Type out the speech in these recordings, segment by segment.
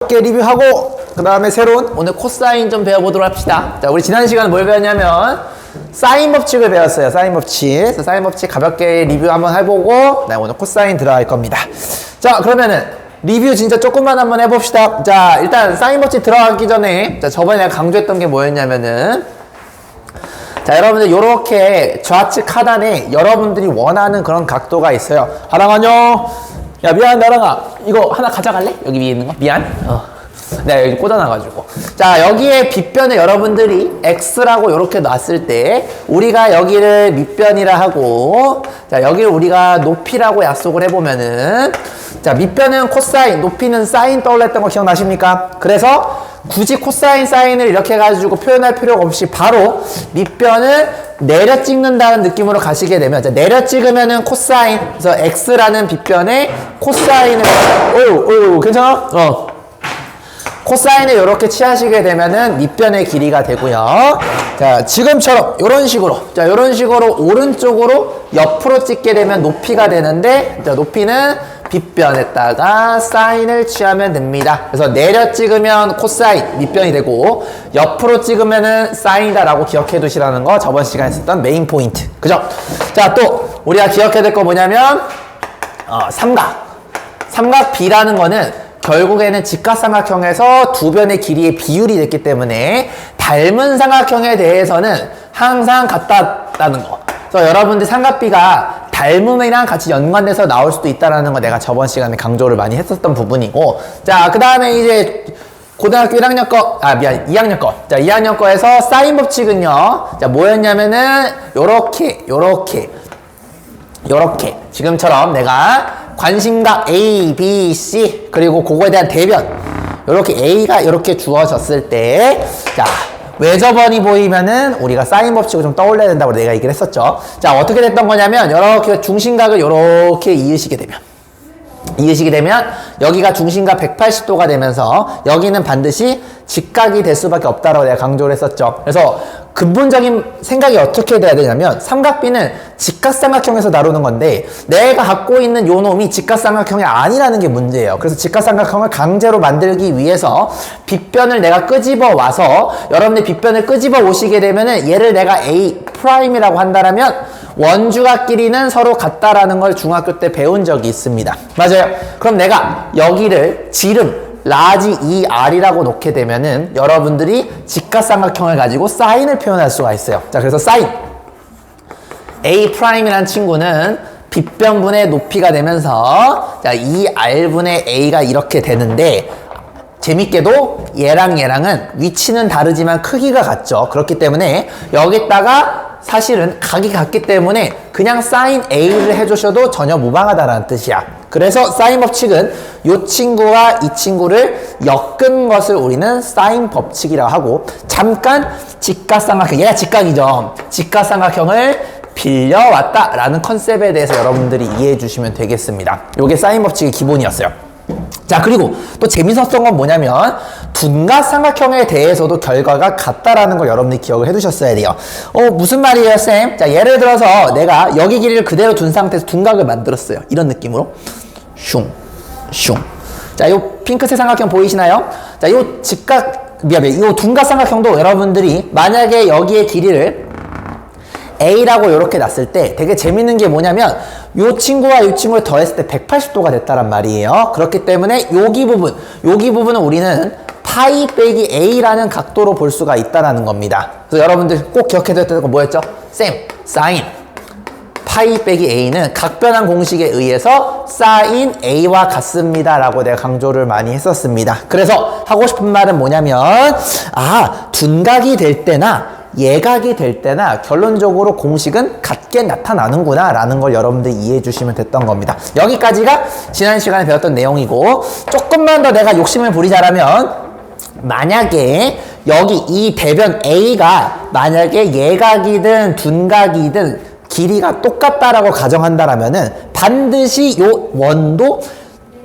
가볍게 리뷰하고 그 다음에 새로운 오늘 코사인 좀 배워보도록 합시다. 자, 우리 지난 시간에 뭘 배웠냐면 사인 법칙을 배웠어요. 사인 법칙. 그래서 사인 법칙 가볍게 리뷰 한번 해보고 오늘 코사인 들어갈 겁니다. 자, 그러면은 리뷰 진짜 조금만 한번 해봅시다. 자, 일단 사인 법칙 들어가기 전에 자, 저번에 내가 강조했던 게 뭐였냐면은 자, 여러분들 요렇게 좌측 하단에 여러분들이 원하는 그런 각도가 있어요. 하랑 안녕. 야, 미안, 나랑아. 이거 하나 가져갈래? 여기 위에 있는 거? 미안. 내가 여기 꽂아놔가지고. 자, 여기에 빗변에 여러분들이 X라고 이렇게 놨을 때, 우리가 여기를 밑변이라 하고, 자, 여기를 우리가 높이라고 약속을 해보면은, 자, 밑변은 코사인, 높이는 사인 떠올렸던 거 기억나십니까? 그래서 굳이 코사인, 사인을 이렇게 해가지고 표현할 필요가 없이 바로 밑변을 내려 찍는다는 느낌으로 가시게 되면, 자, 내려 찍으면은 코사인, 그래서 X라는 빗변에 코사인을, 괜찮아? 코사인을 이렇게 취하시게 되면은 밑변의 길이가 되고요. 자, 지금처럼 이런 식으로, 자, 이런 식으로 오른쪽으로 옆으로 찍게 되면 높이가 되는데, 자, 높이는 빗변에다가 사인을 취하면 됩니다. 그래서 내려 찍으면 코사인, 밑변이 되고 옆으로 찍으면은 사인이다라고 기억해 두시라는 거 저번 시간에 썼던 메인 포인트. 그죠? 자, 또 우리가 기억해야 될 거 뭐냐면 삼각 B라는 거는 결국에는 직각삼각형에서 두 변의 길이의 비율이 됐기 때문에 닮은 삼각형에 대해서는 항상 같다라는 거. 그래서 여러분들 삼각-B가 닮음이랑 같이 연관돼서 나올 수도 있다는 거 내가 저번 시간에 강조를 많이 했었던 부분이고, 자, 그 다음에 이제 고등학교 1학년 거, 2학년 거. 자, 2학년 거에서 사인 법칙은요, 자, 뭐였냐면은 요렇게 지금처럼 내가 관심각 A, B, C 그리고 그거에 대한 대변 요렇게 A가 이렇게 주어졌을 때, 자, 외접원이 보이면은 우리가 사인 법칙을 좀 떠올려야 된다고 내가 얘기를 했었죠. 자, 어떻게 됐던 거냐면 이렇게 중심각을 이렇게 이으시게 되면 여기가 중심각 180도가 되면서 여기는 반드시 직각이 될 수밖에 없다라고 내가 강조를 했었죠. 그래서 근본적인 생각이 어떻게 돼야 되냐면 삼각-B는 직각삼각형에서 다루는 건데 내가 갖고 있는 요 놈이 직각삼각형이 아니라는 게 문제예요. 그래서 직각삼각형을 강제로 만들기 위해서 빗변을 내가 끄집어 와서 여러분들 빗변을 끄집어 오시게 되면은 얘를 내가 A'이라고 한다라면 원주각 길이는 서로 같다라는 걸 중학교 때 배운 적이 있습니다. 맞아요. 그럼 내가 여기를 지름 라지 ER이라고 놓게 되면은 여러분들이 직각삼각형을 가지고 사인을 표현할 수가 있어요. 자, 그래서 사인 A'이라는 친구는 빗변분의 높이가 되면서 자, ER분의 A가 이렇게 되는데 재밌게도 얘랑은 위치는 다르지만 크기가 같죠. 그렇기 때문에 여기다가 사실은 각이 같기 때문에 그냥 사인 A를 해주셔도 전혀 무방하다라는 뜻이야. 그래서 사인 법칙은 이 친구와 이 친구를 엮은 것을 우리는 사인 법칙이라고 하고, 잠깐 직각삼각형, 얘가 직각이죠. 직각삼각형을 빌려왔다라는 컨셉에 대해서 여러분들이 이해해 주시면 되겠습니다. 이게 사인 법칙의 기본이었어요. 자, 그리고 또 재밌었던 건 뭐냐면 둔각삼각형에 대해서도 결과가 같다라는 걸 여러분들이 기억을 해두셨어야 돼요. 무슨 말이에요, 쌤? 자, 예를 들어서 내가 여기 길이를 그대로 둔 상태에서 둔각을 만들었어요. 이런 느낌으로 슝. 자, 요 핑크색 삼각형 보이시나요? 자, 요 요 둔각삼각형도 여러분들이 만약에 여기에 길이를 A라고 이렇게 놨을 때 되게 재밌는 게 뭐냐면 요 친구와 이 친구를 더했을 때 180도가 됐다란 말이에요. 그렇기 때문에 여기 부분은 우리는 파이 빼기 A라는 각도로 볼 수가 있다는 겁니다. 그래서 여러분들 꼭 기억해둬야 되는 건 뭐였죠? 사인 파이 빼기 A는 각변환 공식에 의해서 사인 A와 같습니다 라고 내가 강조를 많이 했었습니다. 그래서 하고 싶은 말은 뭐냐면 둔각이 될 때나 예각이 될 때나 결론적으로 공식은 같게 나타나는구나 라는 걸 여러분들이 이해해 주시면 됐던 겁니다. 여기까지가 지난 시간에 배웠던 내용이고, 조금만 더 내가 욕심을 부리자라면 만약에 여기 이 대변 A가 만약에 예각이든 둔각이든 길이가 똑같다라고 가정한다라면은 반드시 요 원도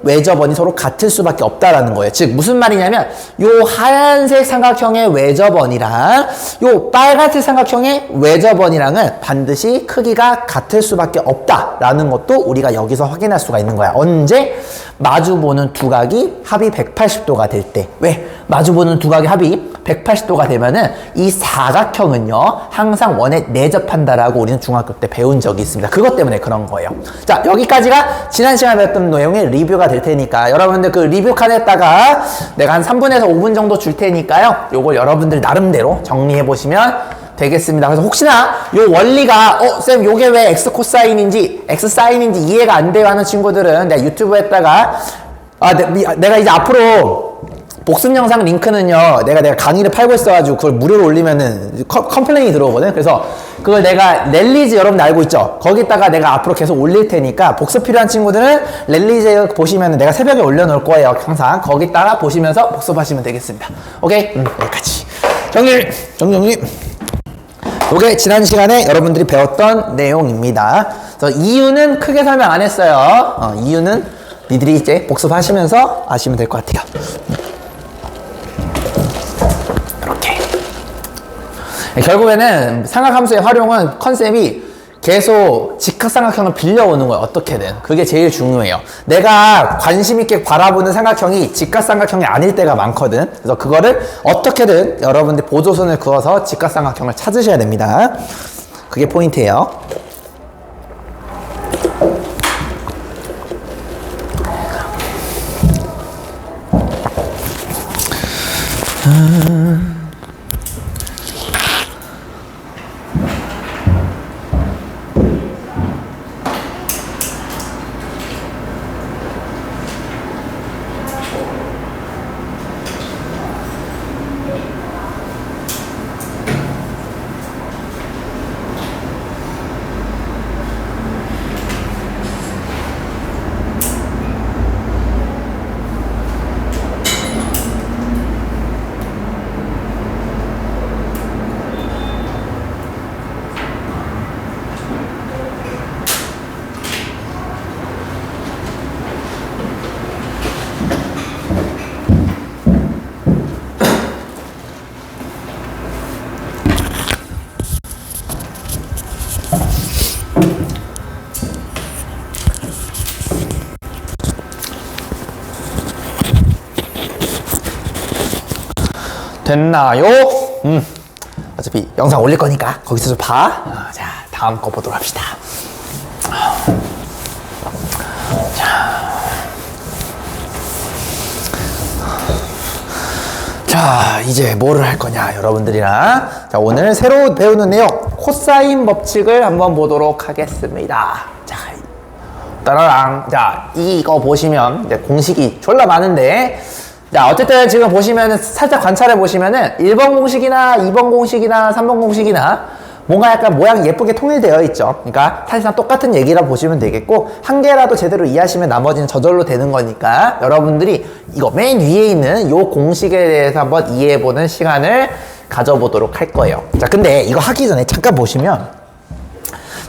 외접원이 서로 같을 수밖에 없다라는 거예요. 즉 무슨 말이냐면 요 하얀색 삼각형의 외접원이랑 요 빨간색 삼각형의 외접원이랑은 반드시 크기가 같을 수밖에 없다라는 것도 우리가 여기서 확인할 수가 있는 거야. 언제? 마주보는 두 각이 합이 180도가 될 때. 왜? 마주보는 두 각이 합이 180도가 되면은 이 사각형은요 항상 원에 내접한다라고 우리는 중학교 때 배운 적이 있습니다. 그것 때문에 그런 거예요. 자, 여기까지가 지난 시간에 배웠던 내용의 리뷰가 될 테니까 여러분들 그 리뷰 칸에다가 내가 한 3분에서 5분 정도 줄 테니까요, 요걸 여러분들 나름대로 정리해 보시면 되겠습니다. 그래서 혹시나 요 원리가 쌤 요게 왜 x 코사인인지 x 사인인지 이해가 안 돼요 하는 친구들은 내가 유튜브에다가 내가 이제 앞으로 복습 영상 링크는요 내가 강의를 팔고 있어가지고 그걸 무료로 올리면은 컴플레인이 들어오거든. 그래서 그걸 내가 랠리즈 여러분들 알고 있죠? 거기다가 내가 앞으로 계속 올릴 테니까 복습 필요한 친구들은 랠리즈 보시면은 내가 새벽에 올려놓을 거예요. 항상 거기다가 보시면서 복습하시면 되겠습니다. 오케이? 여기까지 정리. 이게 지난 시간에 여러분들이 배웠던 내용입니다. 그래서 이유는 크게 설명 안 했어요. 이유는 니들이 이제 복습하시면서 아시면 될 것 같아요. 이렇게. 결국에는 삼각함수의 활용은 컨셉이 계속 직각삼각형을 빌려오는 거예요. 어떻게든. 그게 제일 중요해요. 내가 관심 있게 바라보는 삼각형이 직각삼각형이 아닐 때가 많거든. 그래서 그거를 어떻게든 여러분들 보조선을 그어서 직각삼각형을 찾으셔야 됩니다. 그게 포인트예요. 됐나요? 어차피 영상 올릴 거니까 거기서 좀 봐. 자, 다음 거 보도록 합시다. 자, 이제 뭐를 할 거냐, 여러분들이랑. 자, 오늘 새로 배우는 내용, 코사인 법칙을 한번 보도록 하겠습니다. 자, 따라랑. 자, 이거 보시면 이제 공식이 졸라 많은데, 자, 어쨌든 지금 보시면은 살짝 관찰해 보시면은 1번 공식이나 2번 공식이나 3번 공식이나 뭔가 약간 모양이 예쁘게 통일되어 있죠. 그러니까 사실상 똑같은 얘기라 보시면 되겠고, 한 개라도 제대로 이해하시면 나머지는 저절로 되는 거니까 여러분들이 이거 맨 위에 있는 요 공식에 대해서 한번 이해해보는 시간을 가져보도록 할 거예요. 자, 근데 이거 하기 전에 잠깐 보시면,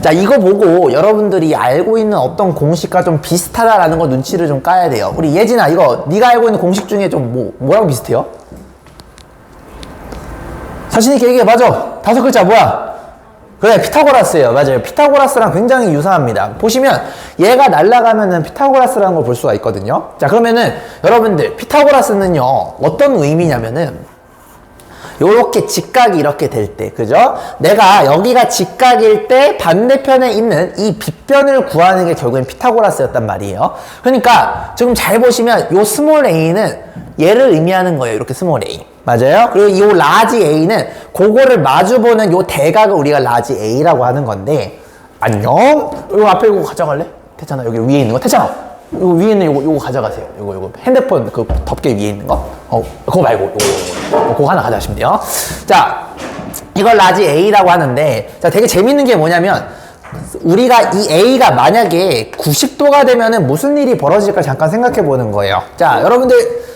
자, 이거 보고 여러분들이 알고 있는 어떤 공식과 좀 비슷하다라는 거 눈치를 좀 까야 돼요. 우리 예진아, 이거 네가 알고 있는 공식 중에 좀 뭐랑 비슷해요? 자신 있게 얘기해. 맞아. 5글자 뭐야? 그래, 피타고라스예요. 맞아요. 피타고라스랑 굉장히 유사합니다. 보시면 얘가 날아가면은 피타고라스라는 걸 볼 수가 있거든요. 자, 그러면은 여러분들 피타고라스는요 어떤 의미냐면은 요렇게 직각이 이렇게 될 때, 그죠? 내가 여기가 직각일 때 반대편에 있는 이 빗변을 구하는 게 결국엔 피타고라스였단 말이에요. 그러니까 지금 잘 보시면 요 스몰 a는 얘를 의미하는 거예요. 이렇게 스몰 a. 맞아요? 그리고 요 라지 a는 그거를 마주보는 요 대각을 우리가 라지 a라고 하는 건데, 안녕? 요 앞에 이거 가져갈래? 태찬아, 여기 위에 있는 거. 태찬아, 요 위에 있는 요거 가져가세요. 요거 핸드폰 그 덮개 위에 있는 거. 그거 말고 그거 하나 가져가시면 돼요. 자, 이걸 라지 A라고 하는데, 자, 되게 재밌는 게 뭐냐면, 우리가 이 A가 만약에 90도가 되면은 무슨 일이 벌어질까 잠깐 생각해 보는 거예요. 자, 여러분들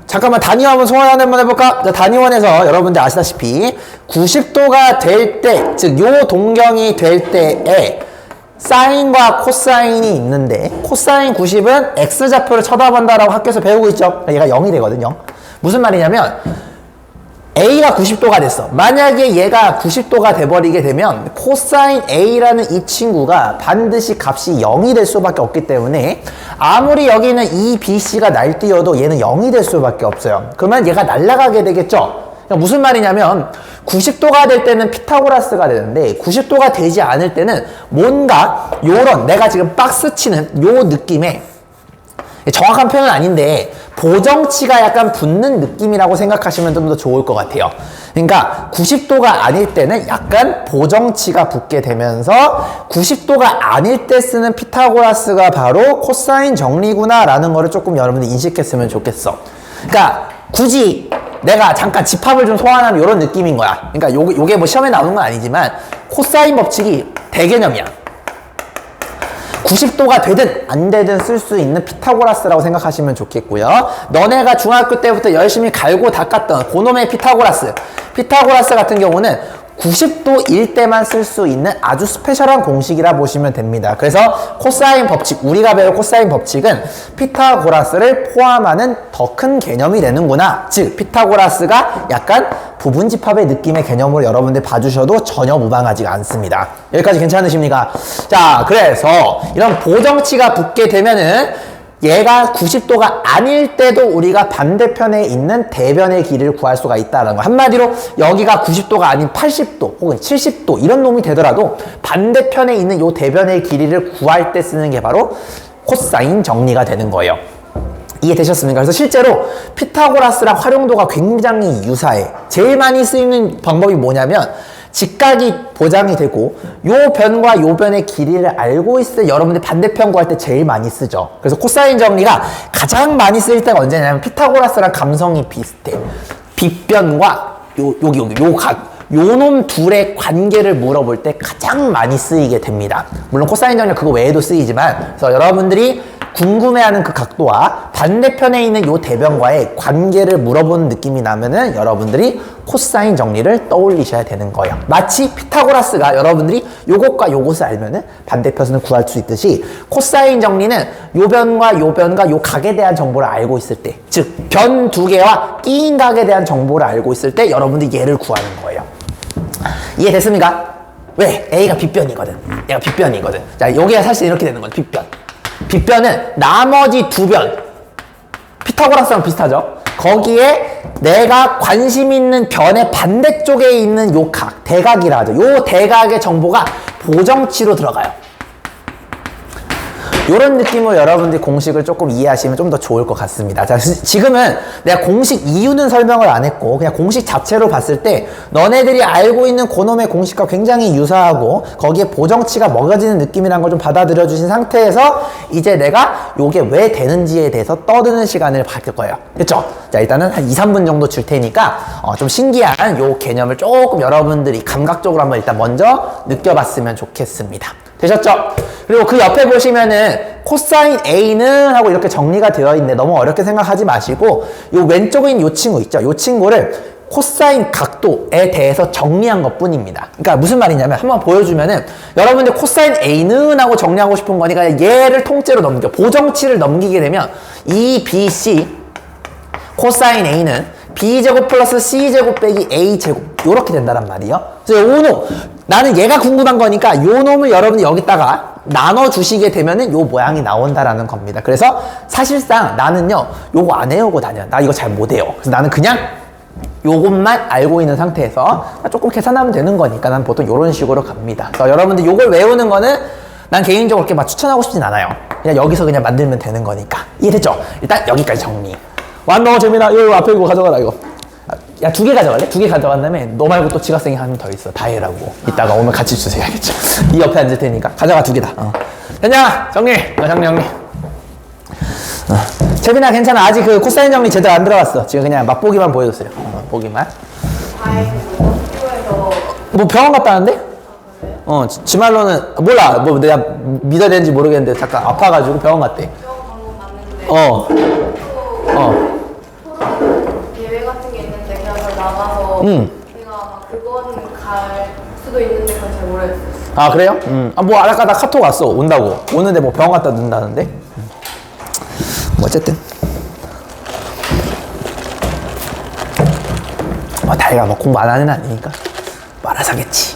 잠깐만 단위원 소환 한번 해볼까? 자, 단위원에서 여러분들 아시다시피 90도가 될 때, 즉 요 동경이 될 때에 사인과 코사인이 있는데 코사인 90은 x좌표를 쳐다본다라고 학교에서 배우고 있죠. 얘가 0이 되거든요. 무슨 말이냐면 A가 90도가 됐어. 만약에 얘가 90도가 돼버리게 되면 코사인 A라는 이 친구가 반드시 값이 0이 될 수밖에 없기 때문에 아무리 여기는 이 BC가 날뛰어도 얘는 0이 될 수밖에 없어요. 그러면 얘가 날아가게 되겠죠. 무슨 말이냐면 90도가 될 때는 피타고라스가 되는데 90도가 되지 않을 때는 뭔가 요런 내가 지금 박스 치는 요 느낌의 정확한 표현은 아닌데 보정치가 약간 붙는 느낌이라고 생각하시면 좀 더 좋을 것 같아요. 그러니까 90도가 아닐 때는 약간 보정치가 붙게 되면서 90도가 아닐 때 쓰는 피타고라스가 바로 코사인 정리구나 라는 거를 조금 여러분들 인식했으면 좋겠어. 그러니까 굳이 내가 잠깐 집합을 좀 소환하면 이런 느낌인 거야. 그러니까 요게 뭐 시험에 나오는 건 아니지만 코사인 법칙이 대개념이야. 90도가 되든 안 되든 쓸 수 있는 피타고라스라고 생각하시면 좋겠고요. 너네가 중학교 때부터 열심히 갈고 닦았던 그놈의 피타고라스 같은 경우는 90도일 때만 쓸 수 있는 아주 스페셜한 공식이라 보시면 됩니다. 그래서 코사인 법칙, 우리가 배울 코사인 법칙은 피타고라스를 포함하는 더 큰 개념이 되는구나. 즉 피타고라스가 약간 부분집합의 느낌의 개념으로 여러분들 봐주셔도 전혀 무방하지가 않습니다. 여기까지 괜찮으십니까? 자, 그래서 이런 보정치가 붙게 되면은 얘가 90도가 아닐 때도 우리가 반대편에 있는 대변의 길이를 구할 수가 있다는 거. 한마디로 여기가 90도가 아닌 80도 혹은 70도 이런 놈이 되더라도 반대편에 있는 요 대변의 길이를 구할 때 쓰는 게 바로 코사인 정리가 되는 거예요. 이해되셨습니까? 그래서 실제로 피타고라스랑 활용도가 굉장히 유사해. 제일 많이 쓰이는 방법이 뭐냐면 직각이 보장이 되고 요 변과 요 변의 길이를 알고 있을 때 여러분들 반대편 구할 때 제일 많이 쓰죠. 그래서 코사인 정리가 가장 많이 쓰일 때가 언제냐면 피타고라스랑 감성이 비슷해. 빗변과 여기 요 각 요놈 둘의 관계를 물어볼 때 가장 많이 쓰이게 됩니다. 물론 코사인 정리 그거 외에도 쓰이지만 그래서 여러분들이 궁금해하는 그 각도와 반대편에 있는 요 대변과의 관계를 물어보는 느낌이 나면은 여러분들이 코사인 정리를 떠올리셔야 되는 거예요. 마치 피타고라스가 여러분들이 요것과 요것을 알면은 반대편을 구할 수 있듯이 코사인 정리는 요 변과 요 변과 요 각에 대한 정보를 알고 있을 때, 즉 변 두 개와 끼인 각에 대한 정보를 알고 있을 때 여러분들이 얘를 구하는 거예요. 이해됐습니까? 왜? A가 빗변이거든. 얘가 빗변이거든. 자, 여기가 사실 이렇게 되는 거죠. 빗변. 빗변은 나머지 두 변, 피타고라스랑 비슷하죠? 거기에 내가 관심 있는 변의 반대쪽에 있는 요 각, 대각이라 하죠. 요 대각의 정보가 보정치로 들어가요. 요런 느낌으로 여러분들이 공식을 조금 이해하시면 좀 더 좋을 것 같습니다. 자, 지금은 내가 공식 이유는 설명을 안 했고 그냥 공식 자체로 봤을 때 너네들이 알고 있는 그놈의 공식과 굉장히 유사하고 거기에 보정치가 먹여지는 느낌이란 걸 좀 받아들여 주신 상태에서 이제 내가 요게 왜 되는지에 대해서 떠드는 시간을 가질 거예요. 그렇죠? 자, 일단은 한 2, 3분 정도 줄 테니까 좀 신기한 요 개념을 조금 여러분들이 감각적으로 한번 일단 먼저 느껴봤으면 좋겠습니다. 되셨죠? 그리고 그 옆에 보시면은 코사인 A는 하고 이렇게 정리가 되어 있는데 너무 어렵게 생각하지 마시고 요 왼쪽에 있는 요 친구 있죠? 요 친구를 코사인 각도에 대해서 정리한 것 뿐입니다. 그러니까 무슨 말이냐면 한번 보여주면은 여러분들 코사인 A는 하고 정리하고 싶은 거니까 얘를 통째로 넘겨 보정치를 넘기게 되면 이 BC 코사인 A는 B제곱 플러스 C제곱 빼기 A제곱 요렇게 된다란 말이에요. 그래서 요 놈 나는 얘가 궁금한 거니까 요 놈을 여러분이 여기다가 나눠주시게 되면은 요 모양이 나온다라는 겁니다. 그래서 사실상 나는요 요거 안 해오고 다녀. 나 이거 잘 못 해요. 그래서 나는 그냥 요것만 알고 있는 상태에서 조금 계산하면 되는 거니까 난 보통 요런 식으로 갑니다. 그래서 여러분들 요걸 외우는 거는 난 개인적으로 그렇게 막 추천하고 싶진 않아요. 그냥 여기서 그냥 만들면 되는 거니까. 이해됐죠? 일단 여기까지 정리. 완너 재민아 이거 앞에 이거 가져가라 이거. 야, 2개 가져갈래? 2개 가져간 다음에 너 말고 또 지각생이 한 명 더 있어. 다 해라고. 이따가 오면 같이 주세요. 알겠죠? 이 옆에 앉을 테니까. 가져가 2개 다. 됐냐? 정리. 정리. 재민아 괜찮아. 아직 그 코사인 정리 제대로 안 들어갔어. 지금 그냥 맛보기만 보여줬어요. 보기만. 뭐 병원 갔다 왔는데? 지 말로는 몰라. 뭐 내가 믿어야 되는지 모르겠는데 잠깐 아파가지고 병원 갔대. 병원 방금 갔는데 예외 같은 게 있는데 그냥 나가서 내가 막 그거는 갈 수도 있는데 그건 잘 모르겠어요. 아, 그래요? 뭐, 아까 나 카톡 왔어. 온다고. 오는데 뭐 병원 갔다 는다는데? 뭐, 어쨌든. 다이가 뭐 공부 안 하는 애 아니니까. 뭐 알아서 하겠지.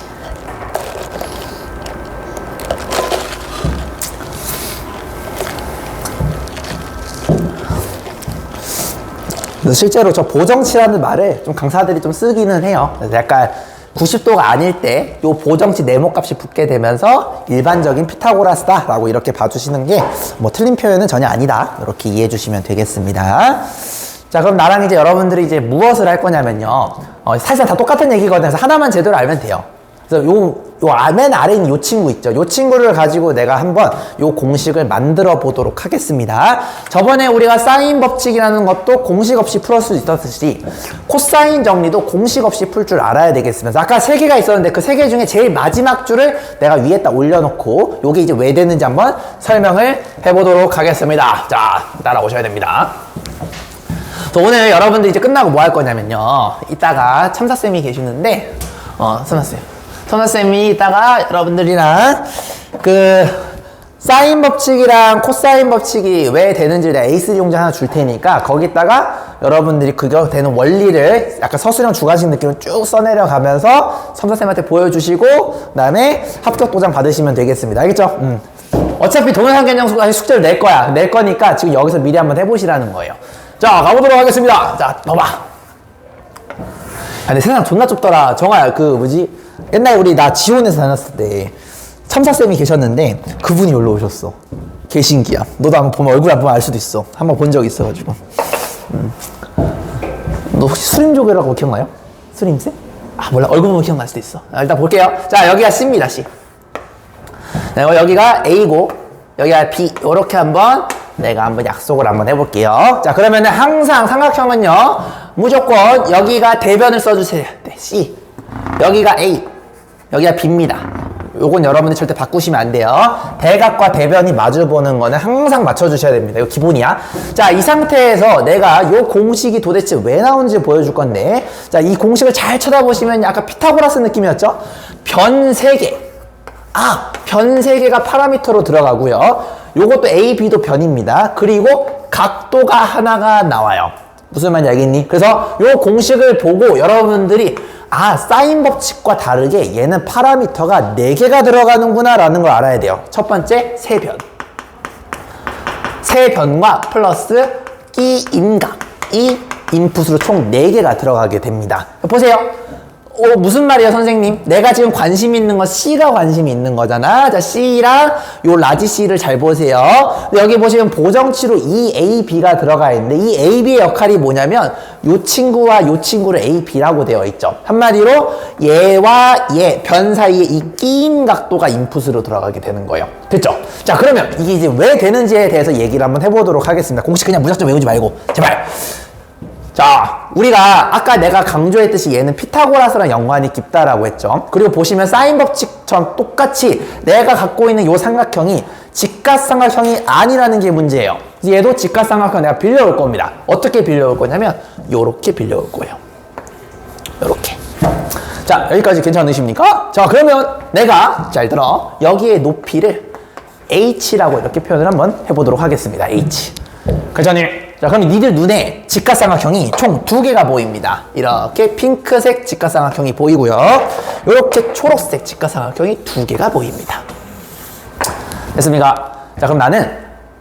그래서 실제로 저 보정치라는 말을 좀 강사들이 좀 쓰기는 해요. 그래서 약간 90도가 아닐 때 요 보정치 네모값이 붙게 되면서 일반적인 피타고라스다라고 이렇게 봐주시는 게 뭐 틀린 표현은 전혀 아니다. 이렇게 이해해 주시면 되겠습니다. 자, 그럼 나랑 이제 여러분들이 이제 무엇을 할 거냐면요. 사실상 다 똑같은 얘기거든요. 그래서 하나만 제대로 알면 돼요. 그래서 맨 아래에 있는 요 친구 있죠. 요 친구를 가지고 내가 한번 요 공식을 만들어 보도록 하겠습니다. 저번에 우리가 사인 법칙이라는 것도 공식 없이 풀을 수 있었듯이 코사인 정리도 공식 없이 풀 줄 알아야 되겠습니다. 아까 3개가 있었는데 그 3개 중에 제일 마지막 줄을 내가 위에다 올려놓고 요게 이제 왜 되는지 한번 설명을 해보도록 하겠습니다. 자, 따라오셔야 됩니다. 오늘 여러분들 이제 끝나고 뭐 할 거냐면요. 이따가 첨사쌤이 계시는데, 첨사쌤이 이따가 여러분들이랑 사인 법칙이랑 코사인 법칙이 왜 되는지 내가 A3 용지 하나 줄 테니까 거기다가 여러분들이 그거 되는 원리를 약간 서술형 주관식 느낌으로 쭉 써내려 가면서 첨사쌤한테 보여주시고 그 다음에 합격 도장 받으시면 되겠습니다. 알겠죠? 어차피 동영상 개념 숙제를 낼 거야. 낼 거니까 지금 여기서 미리 한번 해보시라는 거예요. 자, 가보도록 하겠습니다. 자, 봐봐. 근데 세상 존나 좁더라. 정아, 옛날에 우리 나 지원에서 다녔을 때 첨사쌤이 계셨는데 그분이 여기로 오셨어. 개신기야. 너도 한번 보면 얼굴 안 보면 알 수도 있어. 한번 본 적 있어가지고. 너 혹시 수림조개라고 기억나요? 수림쌤? 아, 몰라. 얼굴 보면 기억날 수도 있어. 일단 볼게요. 자, 여기가 C입니다, C. 네, 여기가 A고, 여기가 B. 요렇게 내가 한번 약속을 한번 해볼게요. 자, 그러면은 항상 삼각형은요, 무조건 여기가 대변을 써주세요. 네, C. 여기가 A. 여기가 B입니다. 요건 여러분들 절대 바꾸시면 안 돼요. 대각과 대변이 마주보는 거는 항상 맞춰주셔야 됩니다. 이거 기본이야. 자, 이 상태에서 내가 요 공식이 도대체 왜 나오는지 보여줄 건데, 자, 이 공식을 잘 쳐다보시면 약간 피타고라스 느낌이었죠? 변 3개. 변 3개가 파라미터로 들어가고요. 요것도 A, B도 변입니다. 그리고 각도가 하나가 나와요. 무슨 말인지 알겠니? 그래서 요 공식을 보고 여러분들이 사인 법칙과 다르게 얘는 파라미터가 4개가 들어가는구나 라는 걸 알아야 돼요. 첫 번째, 세변. 세변과 플러스 끼임각. 이 인풋으로 총 4개가 들어가게 됩니다. 보세요. 무슨 말이에요, 선생님? 내가 지금 관심 있는 건 C가 관심이 있는 거잖아. 자, C랑 요 라지 C를 잘 보세요. 여기 보시면 보정치로 이 A, B가 들어가 있는데 이 A, B의 역할이 뭐냐면 요 친구와 요 친구를 A, B라고 되어 있죠. 한마디로 얘와 얘, 변 사이에 이 끼임 각도가 인풋으로 들어가게 되는 거예요. 됐죠? 자, 그러면 이게 이제 왜 되는지에 대해서 얘기를 한번 해보도록 하겠습니다. 공식 그냥 무작정 외우지 말고 제발. 자, 우리가 아까 내가 강조했듯이 얘는 피타고라스랑 연관이 깊다라고 했죠. 그리고 보시면 사인 법칙처럼 똑같이 내가 갖고 있는 요 삼각형이 직각삼각형이 아니라는 게 문제예요. 얘도 직각삼각형 내가 빌려올 겁니다. 어떻게 빌려올 거냐면 요렇게 빌려올 거예요. 요렇게. 자, 여기까지 괜찮으십니까? 자, 그러면 내가 잘 들어. 여기에 높이를 H라고 이렇게 표현을 한번 해보도록 하겠습니다. H. 괜찮니? 자, 그럼 니들 눈에 직각삼각형이 총 2개가 보입니다. 이렇게 핑크색 직각삼각형이 보이고요. 이렇게 초록색 직각삼각형이 2개가 보입니다. 됐습니까? 자, 그럼 나는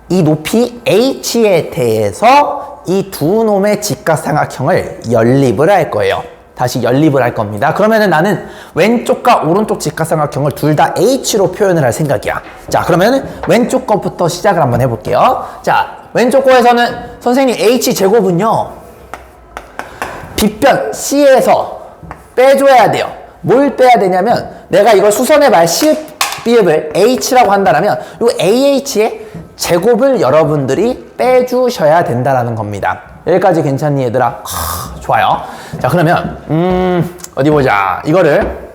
이 높이 H에 대해서 이 두 놈의 직각삼각형을 연립을 할 거예요. 다시 연립을 할 겁니다. 그러면은 나는 왼쪽과 오른쪽 직각삼각형을 둘 다 H로 표현을 할 생각이야. 자, 그러면은 왼쪽 것부터 시작을 한번 해볼게요. 자, 왼쪽 거에서는 선생님 H제곱은요 빗변 C에서 빼줘야 돼요. 뭘 빼야 되냐면 내가 이걸 수선의 말 시읍 비읍을 H라고 한다면 이 AH의 제곱을 여러분들이 빼주셔야 된다라는 겁니다. 여기까지 괜찮니 얘들아? 좋아요. 자, 그러면 어디 보자. 이거를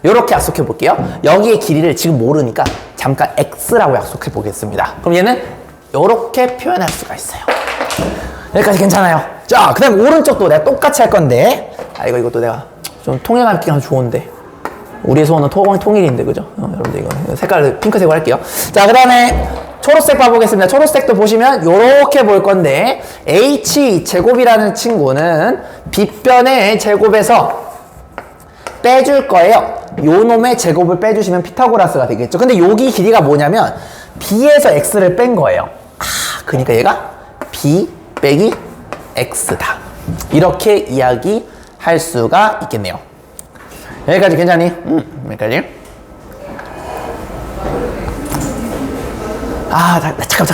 요렇게 약속해 볼게요. 여기의 길이를 지금 모르니까 잠깐 X라고 약속해 보겠습니다. 그럼 얘는 요렇게 표현할 수가 있어요. 여기까지 괜찮아요. 자, 그 다음 오른쪽도 내가 똑같이 할 건데 이것도 내가 좀 통일감 있게 하면 좋은데 우리의 소원은 통일인데, 그죠? 여러분들 이거 색깔을 핑크색으로 할게요. 자, 그 다음에 초록색 봐보겠습니다. 초록색도 보시면 요렇게 볼 건데, h제곱이라는 친구는 빗변의 제곱에서 빼줄 거예요. 요 놈의 제곱을 빼주시면 피타고라스가 되겠죠. 근데 여기 길이가 뭐냐면 b에서 x를 뺀 거예요. 그러니까 얘가 b 빼기 x다. 이렇게 이야기할 수가 있겠네요. 여기까지 괜찮니? 여기까지.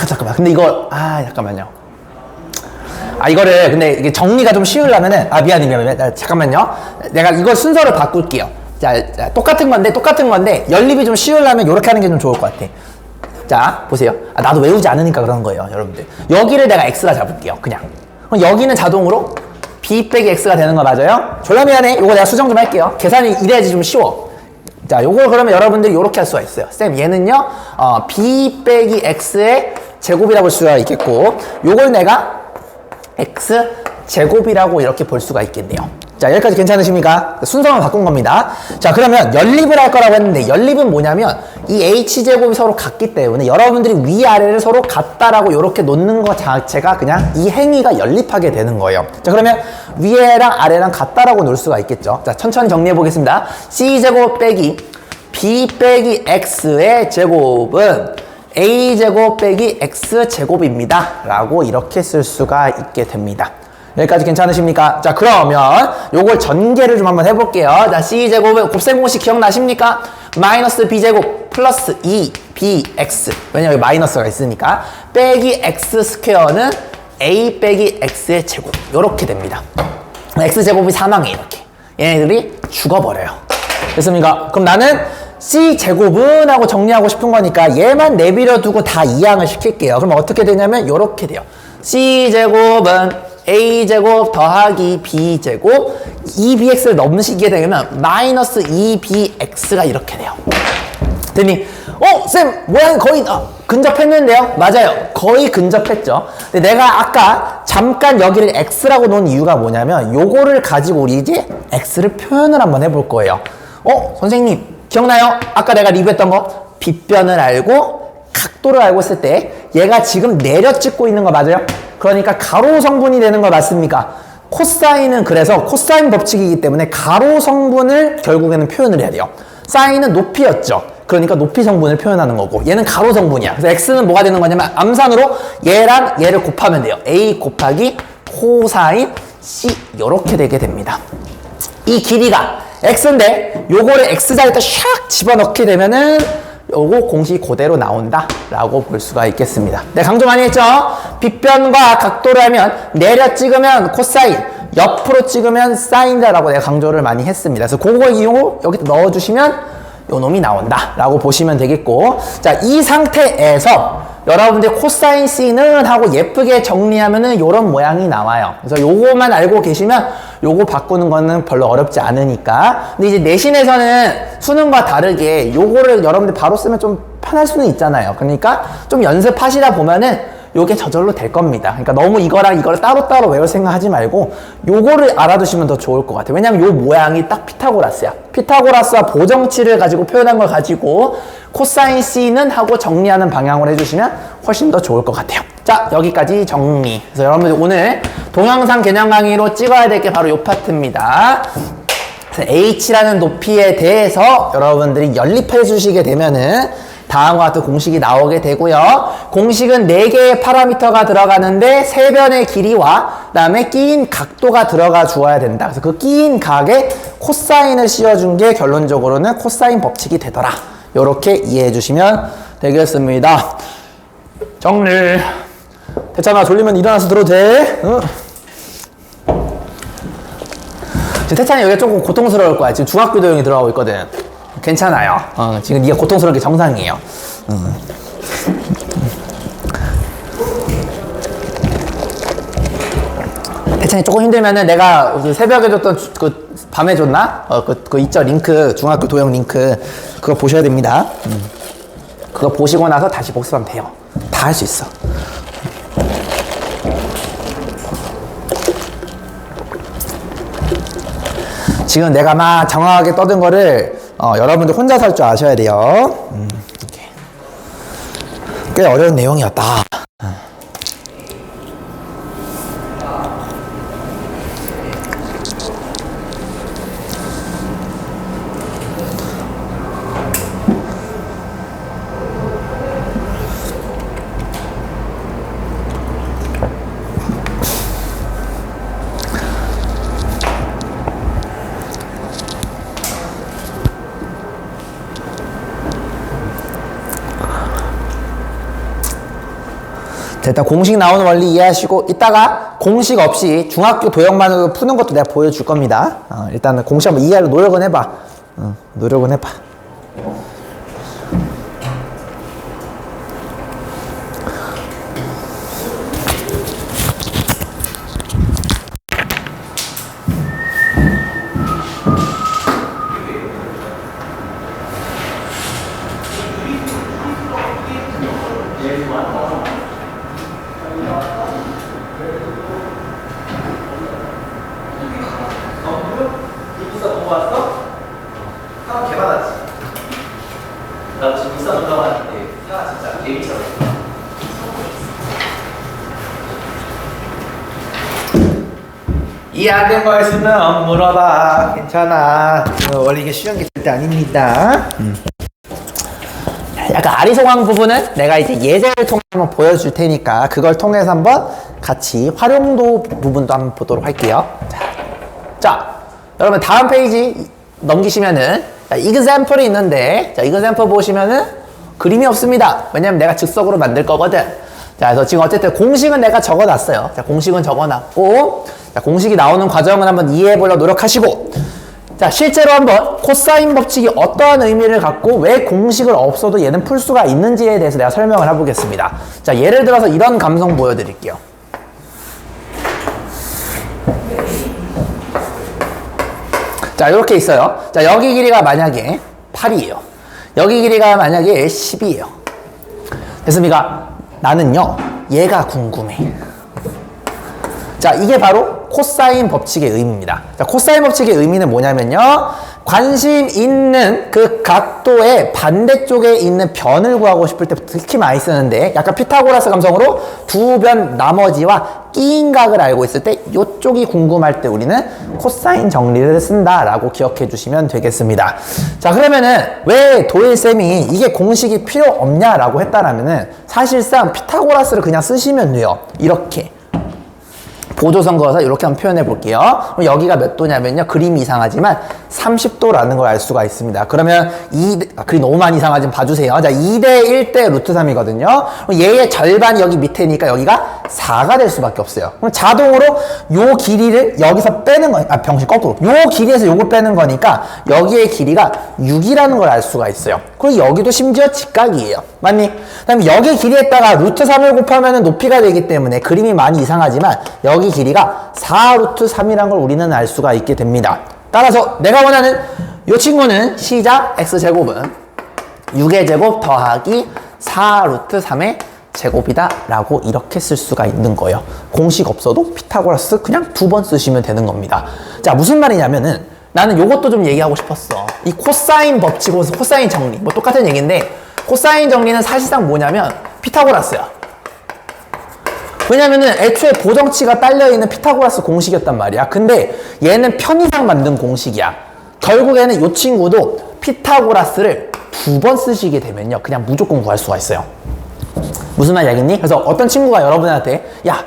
잠깐만. 근데 이거 잠깐만요. 이거를 근데 이게 정리가 좀 쉬우려면은 미안해. 잠깐만요. 내가 이걸 순서를 바꿀게요. 자, 똑같은 건데 연립이 좀 쉬우려면 이렇게 하는 게 좀 좋을 것 같아. 자, 보세요. 나도 외우지 않으니까 그런 거예요, 여러분들. 여기를 내가 x가 잡을게요, 그냥. 그럼 여기는 자동으로 b 빼기 x가 되는 거 맞아요? 졸라 미안해. 이거 내가 수정 좀 할게요. 계산이 이래야지 좀 쉬워. 자, 요걸 그러면 여러분들이 이렇게 할 수가 있어요. 쌤, 얘는요, b 빼기 x의 제곱이라고 볼 수가 있겠고, 요걸 내가 x 제곱이라고 이렇게 볼 수가 있겠네요. 자, 여기까지 괜찮으십니까? 순서만 바꾼 겁니다. 자, 그러면 연립을 할 거라고 했는데, 연립은 뭐냐면 이 h제곱이 서로 같기 때문에 여러분들이 위아래를 서로 같다라고 이렇게 놓는 것 자체가 그냥 이 행위가 연립하게 되는 거예요. 자, 그러면 위에랑 아래랑 같다라고 놓을 수가 있겠죠. 자, 천천히 정리해 보겠습니다. c제곱 빼기 b 빼기 x의 제곱은 a제곱 빼기 x제곱입니다 라고 이렇게 쓸 수가 있게 됩니다. 여기까지 괜찮으십니까? 자, 그러면 요걸 전개를 좀 한번 해볼게요. 자, c제곱은 곱셈 공식 기억나십니까? 마이너스 b제곱 플러스 2bx, 왜냐면 여기 마이너스가 있으니까, 빼기 x 스퀘어는 a 빼기 x의 제곱, 요렇게 됩니다. x제곱이 사망해, 이렇게. 얘네들이 죽어버려요. 됐습니까? 그럼 나는 c제곱은 하고 정리하고 싶은 거니까 얘만 내버려 두고 다 이항을 시킬게요. 그럼 어떻게 되냐면 요렇게 돼요. c제곱은 a제곱 더하기 b제곱 2bx를 넘으시게 되면 마이너스 2bx가 이렇게 돼요. 됐니? 쌤, 모양이 거의 근접했는데요? 맞아요. 거의 근접했죠. 근데 내가 아까 잠깐 여기를 x라고 놓은 이유가 뭐냐면 요거를 가지고 우리 이제 x를 표현을 한번 해볼 거예요. 선생님, 기억나요? 아까 내가 리뷰했던 거? 빗변을 알고 각도를 알고 있을 때 얘가 지금 내려 찍고 있는 거 맞아요? 그러니까 가로 성분이 되는 거 맞습니까? 코사인은 그래서 코사인 법칙이기 때문에 가로 성분을 결국에는 표현을 해야 돼요. 사인은 높이였죠. 그러니까 높이 성분을 표현하는 거고, 얘는 가로 성분이야. 그래서 x는 뭐가 되는 거냐면 암산으로 얘랑 얘를 곱하면 돼요. a 곱하기 코사인 c, 요렇게 되게 됩니다. 이 길이가 x인데 요거를 x자리에다 샥 집어넣게 되면은 요거 공식 그대로 나온다 라고 볼 수가 있겠습니다. 네, 강조 많이 했죠? 빗변과 각도를 하면 내려 찍으면 코사인, 옆으로 찍으면 사인이라고 내가 강조를 많이 했습니다. 그래서 그거 이용으로 여기 넣어주시면 요 놈이 나온다 라고 보시면 되겠고, 자, 이 상태에서 여러분들 코사인 C는 하고 예쁘게 정리하면은 요런 모양이 나와요. 그래서 요거만 알고 계시면 요거 바꾸는 거는 별로 어렵지 않으니까. 근데 이제 내신에서는 수능과 다르게 요거를 여러분들 바로 쓰면 좀 편할 수는 있잖아요. 그러니까 좀 연습하시다 보면은 요게 저절로 될 겁니다. 그러니까 너무 이거랑 이거를 따로따로 외울 생각하지 말고 요거를 알아두시면 더 좋을 것 같아요. 왜냐면 요 모양이 딱 피타고라스야. 피타고라스와 보정치를 가지고 표현한 걸 가지고 코사인 C는 하고 정리하는 방향으로 해주시면 훨씬 더 좋을 것 같아요. 자, 여기까지 정리. 그래서 여러분들 오늘 동영상 개념 강의로 찍어야 될 게 바로 요 파트입니다. h라는 높이에 대해서 여러분들이 연립해 주시게 되면은 다음과 같은 공식이 나오게 되고요. 공식은 4개의 파라미터가 들어가는데 세변의 길이와 그다음에 끼인 각도가 들어가 주어야 된다. 그래서 그 끼인 각에 코사인을 씌워준 게 결론적으로는 코사인 법칙이 되더라. 이렇게 이해해 주시면 되겠습니다. 정리. 됐잖아. 졸리면 일어나서 들어도 돼. 태찬이 여기가 조금 고통스러울 거야. 지금 중학교 도형이 들어가고 있거든. 괜찮아요. 지금 네가 고통스러운 게 정상이에요. 태찬이 조금 힘들면은 내가 그 새벽에 줬던 그 밤에 줬나? 그 있죠, 링크, 중학교 도형 링크. 그거 보셔야 됩니다. 그거 보시고 나서 다시 복습하면 돼요. 다 할 수 있어. 지금 내가 막 장황하게 떠든 거를 여러분들 혼자 살 줄 아셔야 돼요. 이렇게. 꽤 어려운 내용이었다. 자, 일단 공식 나오는 원리 이해하시고 이따가 공식 없이 중학교 도형만으로 푸는 것도 내가 보여줄 겁니다. 일단은 공식 한번 이해하려 노력은 해봐. 노력은 해봐. 나도 지금 부산 올라왔는데 차 진짜 개미처럼. 이해 안 된 거 있으면 물어봐. 괜찮아. 원래 이게 쉬운 게 절대 아닙니다. 약간 아리송한 부분은 내가 이제 예제를 통해 한번 보여줄 테니까 그걸 통해서 한번 같이 활용도 부분도 한번 보도록 할게요. 자, 여러분 다음 페이지 넘기시면은 example이 있는데, 자, example 보시면은 그림이 없습니다. 왜냐면 내가 즉석으로 만들 거거든. 자, 그래서 지금 어쨌든 공식은 내가 적어놨어요. 자, 공식은 적어놨고, 자, 공식이 나오는 과정을 한번 이해해보려고 노력하시고, 자, 실제로 한번 코사인 법칙이 어떠한 의미를 갖고 왜 공식을 없어도 얘는 풀 수가 있는지에 대해서 내가 설명을 해보겠습니다. 자, 예를 들어서 이런 감성 보여드릴게요. 자, 이렇게 있어요. 자, 여기 길이가 만약에 8이에요. 여기 길이가 만약에 10이에요. 됐습니까? 나는요, 얘가 궁금해. 자, 이게 바로 코사인 법칙의 의미입니다. 자, 코사인 법칙의 의미는 뭐냐면요, 관심 있는 그 각도의 반대쪽에 있는 변을 구하고 싶을 때 특히 많이 쓰는데, 약간 피타고라스 감성으로 두 변 나머지와 끼인 각을 알고 있을 때 이쪽이 궁금할 때 우리는 코사인 정리를 쓴다라고 기억해 주시면 되겠습니다. 자, 그러면은 왜 도일쌤이 이게 공식이 필요 없냐라고 했다라면은 사실상 피타고라스를 그냥 쓰시면 돼요. 이렇게. 보조선 그어서 이렇게 한번 표현해 볼게요. 그럼 여기가 몇 도냐면요, 그림이 이상하지만 30도라는 걸 알 수가 있습니다. 그러면 그림 너무 많이 이상하지만 봐주세요. 자, 2대 1대 루트 3이거든요. 얘의 절반이 여기 밑에니까 여기가 4가 될 수밖에 없어요. 그럼 자동으로 요 길이를 여기서 빼는 거니까, 병신 거꾸로. 요 길이에서 요걸 빼는 거니까 여기의 길이가 6이라는 걸 알 수가 있어요. 그리고 여기도 심지어 직각이에요. 맞니? 그 다음에 여기 길이에다가 루트 3을 곱하면 높이가 되기 때문에 그림이 많이 이상하지만 여기 길이가 4 루트 3이라는 걸 우리는 알 수가 있게 됩니다. 따라서 내가 원하는 이 친구는 시작 x제곱은 6의 제곱 더하기 4 루트 3의 제곱이다 라고 이렇게 쓸 수가 있는 거예요. 공식 없어도 피타고라스 그냥 2번 쓰시면 되는 겁니다. 자, 무슨 말이냐면은 나는 요것도 좀 얘기하고 싶었어. 이 코사인 법칙, 코사인 정리 뭐 똑같은 얘기인데, 코사인 정리는 사실상 뭐냐면 피타고라스야. 왜냐면은 애초에 보정치가 딸려있는 피타고라스 공식이었단 말이야. 근데 얘는 편의상 만든 공식이야. 결국에는 이 친구도 피타고라스를 2번 쓰시게 되면요, 그냥 무조건 구할 수가 있어요. 무슨 말인지 알겠니? 그래서 어떤 친구가 여러분한테 야,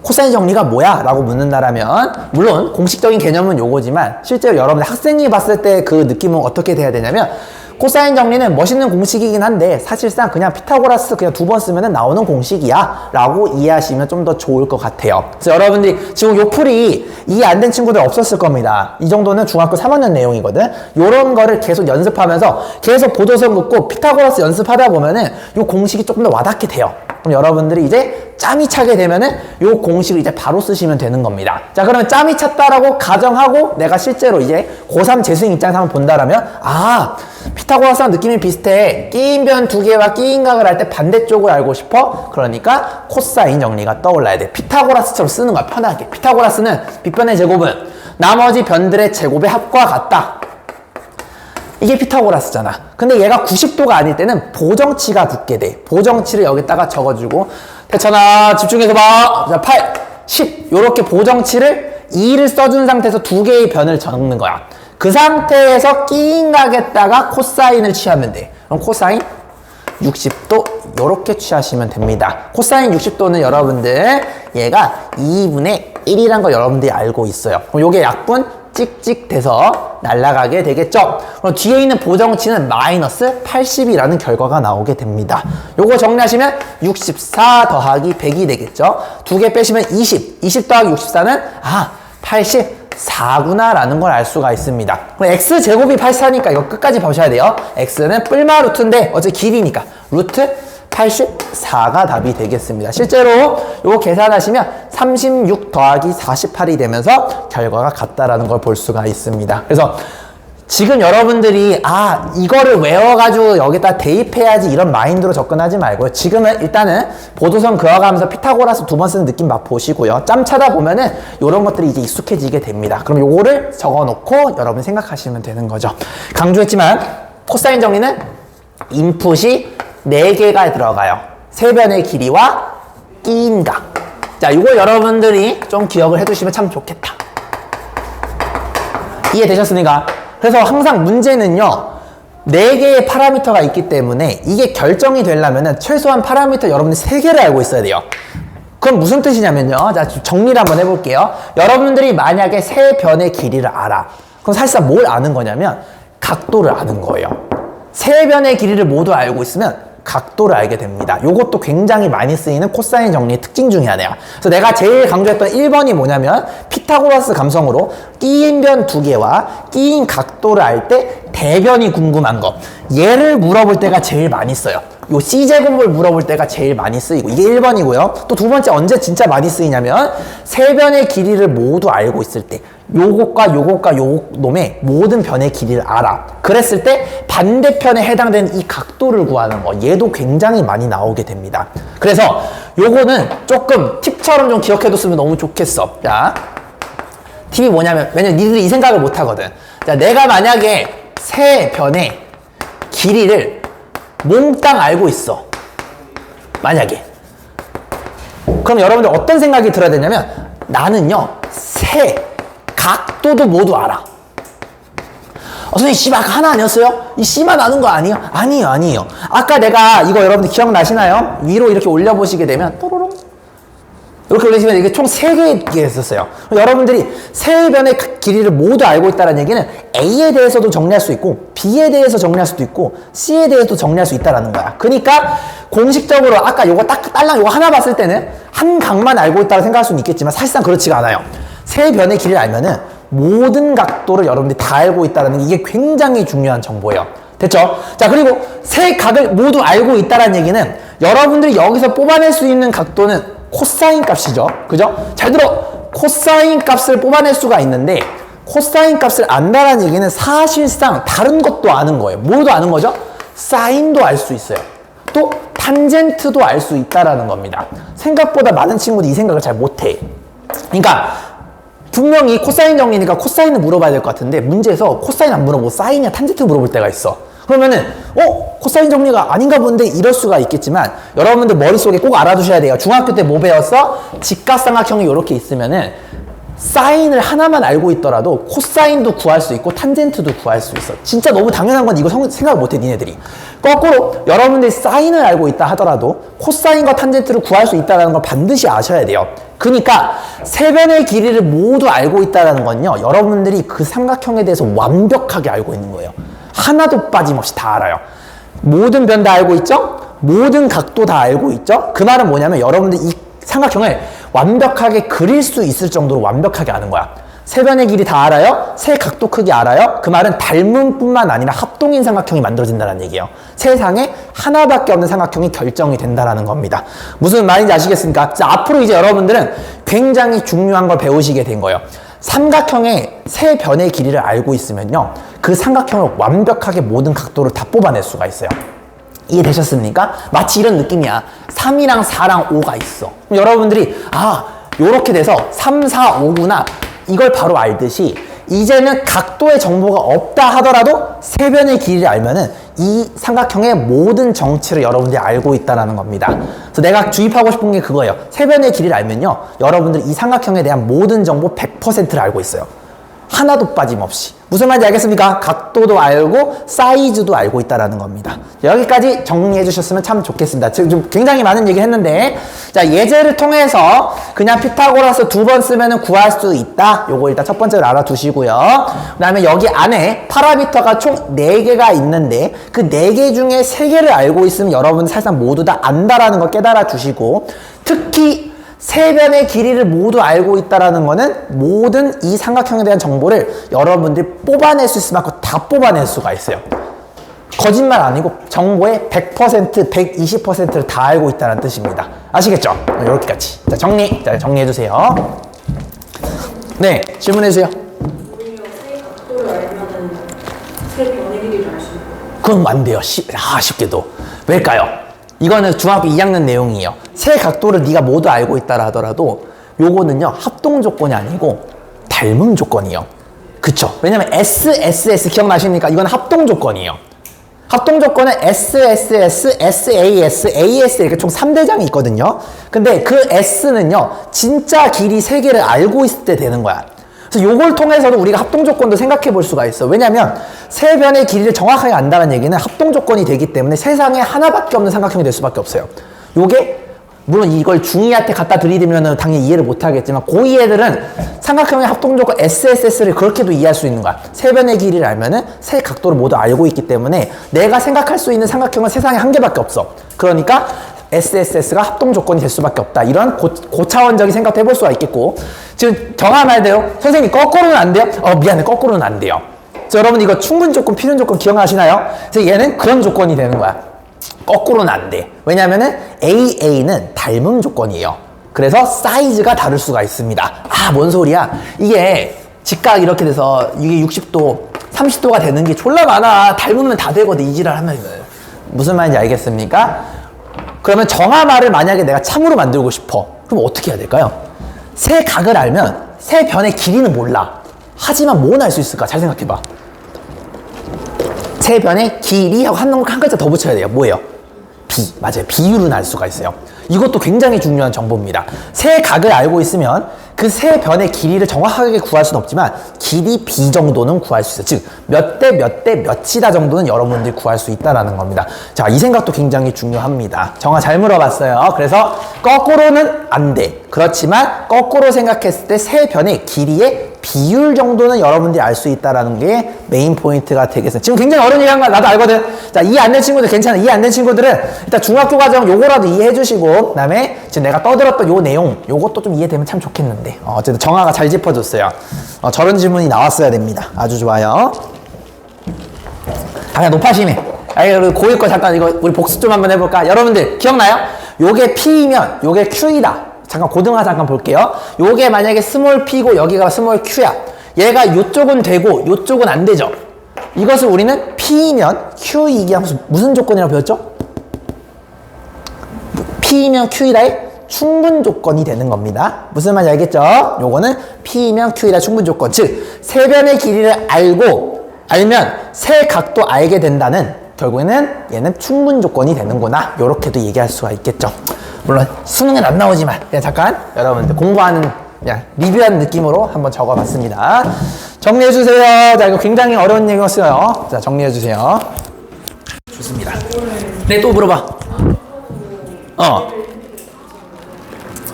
코사인 정리가 뭐야? 라고 묻는다라면, 물론 공식적인 개념은 요거지만 실제로 여러분들 학생이 봤을 때 그 느낌은 어떻게 돼야 되냐면, 코사인 정리는 멋있는 공식이긴 한데 사실상 그냥 피타고라스 그냥 2번 쓰면 나오는 공식이야 라고 이해하시면 좀 더 좋을 것 같아요. 그래서 여러분들이 지금 요 풀이 이해 안 된 친구들 없었을 겁니다. 이 정도는 중학교 3학년 내용이거든. 요런 거를 계속 연습하면서 계속 보조선 긋고 피타고라스 연습하다 보면은 요 공식이 조금 더 와닿게 돼요. 그럼 여러분들이 이제 짬이 차게 되면은 요 공식을 이제 바로 쓰시면 되는 겁니다. 자, 그러면 짬이 찼다라고 가정하고 내가 실제로 이제 고3 재수생 입장에서 한번 본다라면, 아, 피타고라스랑 느낌이 비슷해. 끼인 변 두 개와 끼인 각을 할 때 반대쪽을 알고 싶어? 그러니까 코사인 정리가 떠올라야 돼. 피타고라스처럼 쓰는 거야, 편하게. 피타고라스는 빗변의 제곱은 나머지 변들의 제곱의 합과 같다. 이게 피타고라스잖아. 근데 얘가 90도가 아닐 때는 보정치가 붙게 돼. 보정치를 여기다가 적어주고, 대천아, 집중해서 봐. 자, 8, 10. 요렇게 보정치를 2를 써준 상태에서 두 개의 변을 적는 거야. 그 상태에서 끼인각에다가 코사인을 취하면 돼. 그럼 코사인 60도 요렇게 취하시면 됩니다. 코사인 60도는 여러분들 얘가 2분의 1이란 걸 여러분들이 알고 있어요. 그럼 요게 약분 찍찍 돼서 날아가게 되겠죠. 그럼 뒤에 있는 보정치는 마이너스 80이라는 결과가 나오게 됩니다. 요거 정리하시면 64 더하기 100이 되겠죠. 두 개 빼시면 20 더하기 64는 84구나 라는 걸 알 수가 있습니다. 그럼 x제곱이 84니까 이거 끝까지 보셔야 돼요. x는 뿔마 루트인데 어차피 길이니까 루트 84가 답이 되겠습니다. 실제로 이거 계산하시면 36 더하기 48이 되면서 결과가 같다라는 걸 볼 수가 있습니다. 그래서 지금 여러분들이 이거를 외워가지고 여기다 대입해야지 이런 마인드로 접근하지 말고요. 지금은 일단은 보도선 그어가면서 피타고라스 두 번 쓰는 느낌 맛보시고요. 짬 차다 보면은 이런 것들이 이제 익숙해지게 됩니다. 그럼 요거를 적어놓고 여러분이 생각하시면 되는 거죠. 강조했지만 코사인 정리는 인풋이 4개가 들어가요. 세변의 길이와 끼인각. 자, 이거 여러분들이 좀 기억을 해두시면 참 좋겠다. 이해되셨습니까? 그래서 항상 문제는요, 4개의 파라미터가 있기 때문에 이게 결정이 되려면 최소한 파라미터 여러분들 3개를 알고 있어야 돼요. 그럼 무슨 뜻이냐면요. 자, 정리를 한번 해볼게요. 여러분들이 만약에 세 변의 길이를 알아. 그럼 사실상 뭘 아는 거냐면 각도를 아는 거예요. 세 변의 길이를 모두 알고 있으면 각도를 알게 됩니다. 이것도 굉장히 많이 쓰이는 코사인 정리의 특징 중에 하나야. 그래서 내가 제일 강조했던 1번이 뭐냐면 피타고라스 감성으로 끼인 변 2개와 끼인 각도를 알 때 대변이 궁금한 거. 얘를 물어볼 때가 제일 많이 써요. 요 C제곱을 물어볼 때가 제일 많이 쓰이고 이게 1번이고요. 또 두 번째 언제 진짜 많이 쓰이냐면 세 변의 길이를 모두 알고 있을 때 요것과 요것과 요 놈의 모든 변의 길이를 알아. 그랬을 때 반대편에 해당되는 이 각도를 구하는 거. 얘도 굉장히 많이 나오게 됩니다. 그래서 요거는 조금 팁처럼 좀 기억해뒀으면 너무 좋겠어. 자, 팁이 뭐냐면 왜냐면 니들이 이 생각을 못 하거든. 자, 내가 만약에 세 변의 길이를 몽땅 알고 있어. 만약에. 그럼 여러분들 어떤 생각이 들어야 되냐면 나는요, 세 각도도 모두 알아. 선생님, 씨발 하나 아니었어요? 이 씨만 아는 거 아니에요? 아니에요. 아까 내가 이거 여러분들 기억나시나요? 위로 이렇게 올려보시게 되면 또로롱 이렇게 올리시면 이게 총 3개 있었어요. 여러분들이 세 변의 길이를 모두 알고 있다는 얘기는 A에 대해서도 정리할 수 있고 B에 대해서 정리할 수도 있고 C에 대해서도 정리할 수 있다는 거야. 그러니까 공식적으로 아까 요거 딸랑 요거 하나 봤을 때는 한 각만 알고 있다고 생각할 수는 있겠지만 사실상 그렇지가 않아요. 세 변의 길이를 알면은 모든 각도를 여러분들이 다 알고 있다는 게 이게 굉장히 중요한 정보예요. 됐죠? 자, 그리고 세 각을 모두 알고 있다는 얘기는 여러분들이 여기서 뽑아낼 수 있는 각도는 코사인 값이죠. 그죠? 잘 들어. 코사인 값을 뽑아낼 수가 있는데 코사인 값을 안다는 얘기는 사실상 다른 것도 아는 거예요. 뭐도 아는 거죠? 사인도 알 수 있어요. 또 탄젠트도 알 수 있다라는 겁니다. 생각보다 많은 친구들이 이 생각을 잘 못해. 그러니까 분명히 코사인 정리니까 코사인을 물어봐야 될 것 같은데 문제에서 코사인 안 물어보고 사인이나 탄젠트 물어볼 때가 있어. 그러면은 코사인 정리가 아닌가 본데 이럴 수가 있겠지만 여러분들 머릿속에 꼭 알아두셔야 돼요. 중학교 때 뭐 배웠어? 직각삼각형이 이렇게 있으면은 사인을 하나만 알고 있더라도 코사인도 구할 수 있고 탄젠트도 구할 수 있어. 진짜 너무 당연한 건 이거 생각을 못해 니네들이. 거꾸로 여러분들이 사인을 알고 있다 하더라도 코사인과 탄젠트를 구할 수 있다는 걸 반드시 아셔야 돼요. 그러니까 세 변의 길이를 모두 알고 있다는 건요, 여러분들이 그 삼각형에 대해서 완벽하게 알고 있는 거예요. 하나도 빠짐없이 다 알아요. 모든 변 다 알고 있죠? 모든 각도 다 알고 있죠? 그 말은 뭐냐면 여러분들 이 삼각형을 완벽하게 그릴 수 있을 정도로 완벽하게 아는 거야. 세 변의 길이 다 알아요? 세 각도 크기 알아요? 그 말은 닮은 뿐만 아니라 합동인 삼각형이 만들어진다는 얘기예요. 세상에 하나밖에 없는 삼각형이 결정이 된다는 겁니다. 무슨 말인지 아시겠습니까? 자, 앞으로 이제 여러분들은 굉장히 중요한 걸 배우시게 된 거예요. 삼각형의 세 변의 길이를 알고 있으면요, 그 삼각형을 완벽하게 모든 각도를 다 뽑아낼 수가 있어요. 이해되셨습니까? 마치 이런 느낌이야. 3이랑 4랑 5가 있어. 그럼 여러분들이 요렇게 돼서 3, 4, 5구나 이걸 바로 알듯이 이제는 각도의 정보가 없다 하더라도 세변의 길이를 알면은 이 삼각형의 모든 정치를 여러분들이 알고 있다는 겁니다. 그래서 내가 주입하고 싶은 게 그거예요. 세변의 길이를 알면요, 여러분들이 이 삼각형에 대한 모든 정보 100%를 알고 있어요. 하나도 빠짐없이. 무슨 말인지 알겠습니까? 각도도 알고 사이즈도 알고 있다는 겁니다. 여기까지 정리해 주셨으면 참 좋겠습니다. 지금 좀 굉장히 많은 얘기를 했는데, 자, 예제를 통해서 그냥 피타고라스 2번 쓰면 구할 수 있다. 요거 일단 첫 번째로 알아두시고요. 그 다음에 여기 안에 파라미터가 총 4개가 있는데 그 4개 중에 3개를 알고 있으면 여러분 사실상 모두 다 안다라는 거 깨달아 주시고, 특히 세변의 길이를 모두 알고 있다는 거는 모든 이 삼각형에 대한 정보를 여러분들이 뽑아낼 수 있을 만큼 다 뽑아낼 수가 있어요. 거짓말 아니고 정보의 100%, 120%를 다 알고 있다는 뜻입니다. 아시겠죠? 이렇게까지. 자, 정리해 주세요. 네, 질문해 주세요. 우리가 세 각도를 알면은 세 변의 길이를 알 수 있고. 그건 안 돼요. 쉽게도. 왜일까요? 이거는 중학교 2학년 내용이에요. 세 각도를 네가 모두 알고 있다 하더라도 요거는요, 합동 조건이 아니고 닮음 조건이에요. 그쵸? 왜냐면 SSS 기억나십니까? 이건 합동 조건이에요. 합동 조건은 SSS, SAS, AS 이렇게 총 3대장이 있거든요. 근데 그 S는요, 진짜 길이 3개를 알고 있을 때 되는 거야. 그래서 요걸 통해서도 우리가 합동 조건도 생각해 볼 수가 있어. 왜냐면 세 변의 길이를 정확하게 안다는 얘기는 합동 조건이 되기 때문에 세상에 하나밖에 없는 삼각형이 될 수밖에 없어요. 요게 물론 이걸 중2한테 갖다 들이대면 당연히 이해를 못 하겠지만 고2 애들은 삼각형의 합동 조건 SSS를 그렇게도 이해할 수 있는 거야. 세 변의 길이를 알면은 세 각도를 모두 알고 있기 때문에 내가 생각할 수 있는 삼각형은 세상에 한 개밖에 없어. 그러니까 SSS가 합동 조건이 될 수밖에 없다. 이런 고차원적인 생각도 해볼 수가 있겠고, 지금 정하면 돼요. 선생님 거꾸로는 안 돼요? 미안해, 거꾸로는 안 돼요. 여러분 이거 충분 조건, 필연 조건 기억나시나요? 그래서 얘는 그런 조건이 되는 거야. 거꾸로는 안 돼. 왜냐면은 AA는 닮음 조건이에요. 그래서 사이즈가 다를 수가 있습니다. 아, 뭔 소리야? 이게 직각 이렇게 돼서 이게 60도, 30도가 되는 게 졸라 많아. 닮으면 다 되거든. 이 지랄 하면. 무슨 말인지 알겠습니까? 그러면 정하마를 만약에 내가 참으로 만들고 싶어. 그럼 어떻게 해야 될까요? 세 각을 알면 세 변의 길이는 몰라. 하지만 뭐는 알 수 있을까? 잘 생각해봐. 세 변의 길이하고 한 글자 더 붙여야 돼요. 뭐예요? 비. 맞아요. 비율은 알 수가 있어요. 이것도 굉장히 중요한 정보입니다. 세 각을 알고 있으면 그 세 변의 길이를 정확하게 구할 수는 없지만 길이 B 정도는 구할 수 있어요. 즉, 몇 대 몇 대 몇이다 정도는 여러분들이 구할 수 있다는 겁니다. 자, 이 생각도 굉장히 중요합니다. 정아 잘 물어봤어요. 그래서 거꾸로는 안 돼. 그렇지만 거꾸로 생각했을 때 세 변의 길이의 비율 정도는 여러분들이 알 수 있다는 게 메인 포인트가 되겠어요. 지금 굉장히 어려운 얘기한 거 나도 알거든. 자, 이해 안 된 친구들 괜찮아. 이해 안 된 친구들은 일단 중학교 과정 요거라도 이해해 주시고, 그 다음에 지금 내가 떠들었던 요 내용 요것도 좀 이해되면 참 좋겠는데, 어쨌든 정아가 잘 짚어줬어요. 저런 질문이 나왔어야 됩니다. 아주 좋아요. 그냥 높아심해. 그리고 고일 거 잠깐 이거 우리 복습 좀 한번 해볼까? 여러분들 기억나요? 요게 P이면 요게 Q이다. 잠깐 고등화 잠깐 볼게요. 요게 만약에 스몰 P고 여기가 스몰 Q야. 얘가 요쪽은 되고 요쪽은 안 되죠. 이것을 우리는 P이면 Q이기 하면서 무슨 조건이라고 배웠죠? P이면 Q이다의 충분 조건이 되는 겁니다. 무슨 말인지 알겠죠? 요거는 P이면 Q이다 충분 조건. 즉, 세 변의 길이를 알면 세 각도 알게 된다는, 결국에는 얘는 충분 조건이 되는구나. 요렇게도 얘기할 수가 있겠죠. 물론 수능은 안 나오지만 그냥 잠깐 여러분들 공부하는 그냥 리뷰한 느낌으로 한번 적어봤습니다. 정리해주세요. 자, 이거 굉장히 어려운 얘기였어요. 자, 정리해주세요. 좋습니다. 네, 또 물어봐.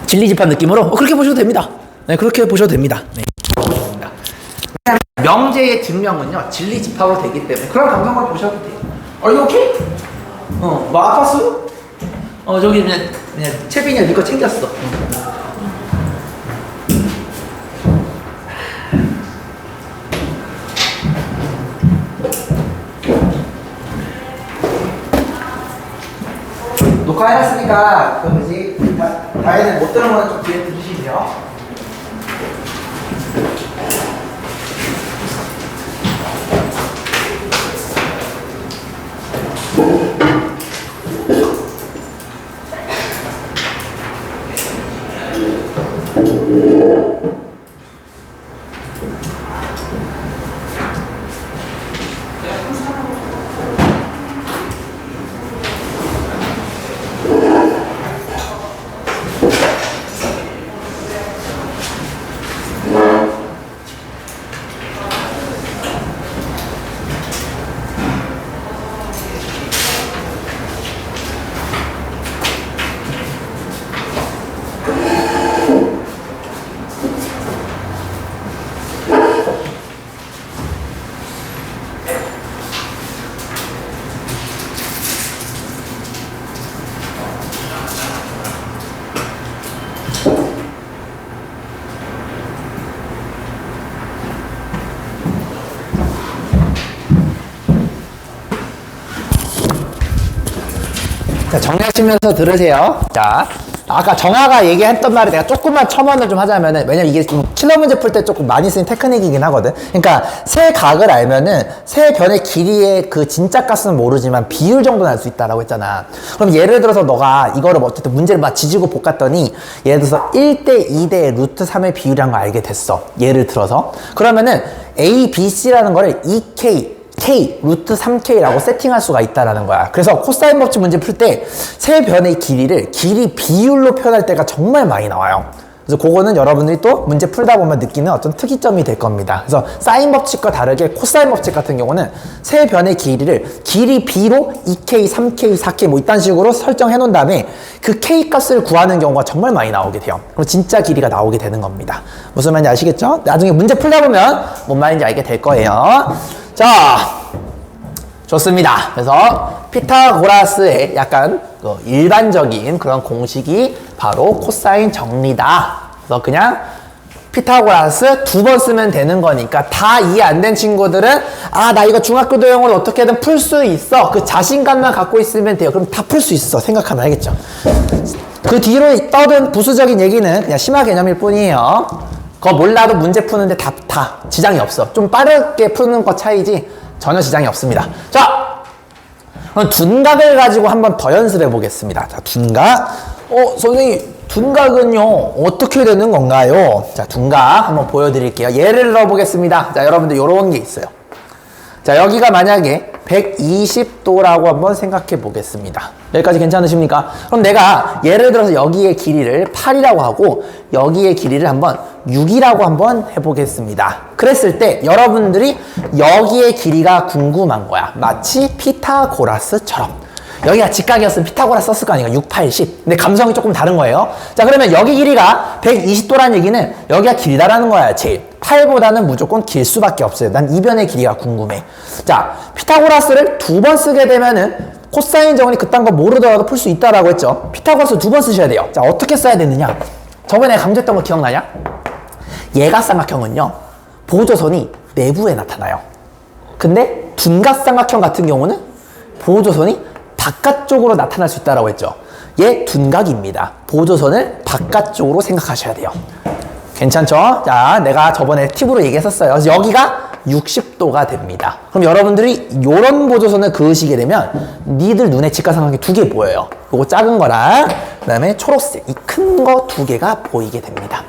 진리집합 느낌으로? 그렇게 보셔도 됩니다. 네, 그렇게 보셔도 됩니다. 네. 명제의 증명은요, 진리집합으로 되기 때문에 그런 감성을 보셔도 돼요. 이거 오케이? 뭐 아팠어? 저기 그냥 채빈이가 네 거 챙겼어. 녹화해놨으니까 그 뭐지? 다이는 못 들은 거는 좀 뒤에 들으시면. 자, 정리하시면서 들으세요. 자, 아까 정아가 얘기했던 말을 내가 조금만 첨언을 좀 하자면은, 왜냐면 이게 좀 킬러 문제 풀 때 조금 많이 쓰는 테크닉이긴 하거든. 그러니까 세 각을 알면은 세 변의 길이의 그 진짜 값은 모르지만 비율 정도는 알 수 있다라고 했잖아. 그럼 예를 들어서 너가 이거를 어쨌든 문제를 막 지지고 볶았더니 예를 들어서 1대 2대 루트 3의 비율이란 걸 알게 됐어. 예를 들어서. 그러면은 A, B, C라는 거를 2K K, 루트 3K라고 세팅할 수가 있다라는 거야. 그래서 코사인 법칙 문제 풀 때 세 변의 길이를 길이 비율로 표현할 때가 정말 많이 나와요. 그래서 그거는 여러분들이 또 문제 풀다 보면 느끼는 어떤 특이점이 될 겁니다. 그래서 사인 법칙과 다르게 코사인 법칙 같은 경우는 세 변의 길이를 길이 B로 2K, 3K, 4K 뭐 이딴 식으로 설정해 놓은 다음에 그 K 값을 구하는 경우가 정말 많이 나오게 돼요. 그럼 진짜 길이가 나오게 되는 겁니다. 무슨 말인지 아시겠죠? 나중에 문제 풀다 보면 뭔 말인지 알게 될 거예요. 자, 좋습니다. 그래서 피타고라스의 약간 그 일반적인 그런 공식이 바로 코사인 정리다. 그래서 그냥 피타고라스 2번 쓰면 되는 거니까 다 이해 안 된 친구들은 아, 나 이거 중학교 도형으로 어떻게든 풀 수 있어. 그 자신감만 갖고 있으면 돼요. 그럼 다 풀 수 있어. 생각하면 알겠죠? 그 뒤로 떠든 부수적인 얘기는 그냥 심화 개념일 뿐이에요. 그거 몰라도 문제 푸는데 다 지장이 없어. 좀 빠르게 푸는 것 차이지 전혀 지장이 없습니다. 자, 그럼 둔각을 가지고 한번 더 연습해 보겠습니다. 자, 둔각. 선생님, 둔각은요, 어떻게 되는 건가요? 자, 둔각 한번 보여드릴게요. 예를 들어 보겠습니다. 자, 여러분들 요런 게 있어요. 자, 여기가 만약에 120도라고 한번 생각해 보겠습니다. 여기까지 괜찮으십니까? 그럼 내가 예를 들어서 여기의 길이를 8이라고 하고 여기의 길이를 한번 6이라고 한번 해보겠습니다. 그랬을 때 여러분들이 여기의 길이가 궁금한 거야. 마치 피타고라스처럼. 여기가 직각이었으면 피타고라스 썼을 거 아니에요. 6, 8, 10. 근데 감성이 조금 다른 거예요. 자, 그러면 여기 길이가 120도라는 얘기는 여기가 길다라는 거야, 제일. 8보다는 무조건 길 수밖에 없어요. 난 이 변의 길이가 궁금해. 자, 피타고라스를 2번 쓰게 되면은 코사인 정리 그딴 거 모르더라도 풀 수 있다라고 했죠. 피타고라스 2번 쓰셔야 돼요. 자, 어떻게 써야 되느냐? 저번에 강조했던 거 기억나냐? 예각삼각형은요, 보조선이 내부에 나타나요. 근데 둔각삼각형 같은 경우는 보조선이 바깥쪽으로 나타날 수 있다고 했죠. 얘 둔각입니다. 보조선을 바깥쪽으로 생각하셔야 돼요. 괜찮죠? 자, 내가 저번에 팁으로 얘기했었어요. 그래서 여기가 60도가 됩니다. 그럼 여러분들이 이런 보조선을 그으시게 되면 니들 눈에 직각삼각형이 2개 보여요. 요거 작은 거랑 그 다음에 초록색 이 큰 거 2개가 보이게 됩니다.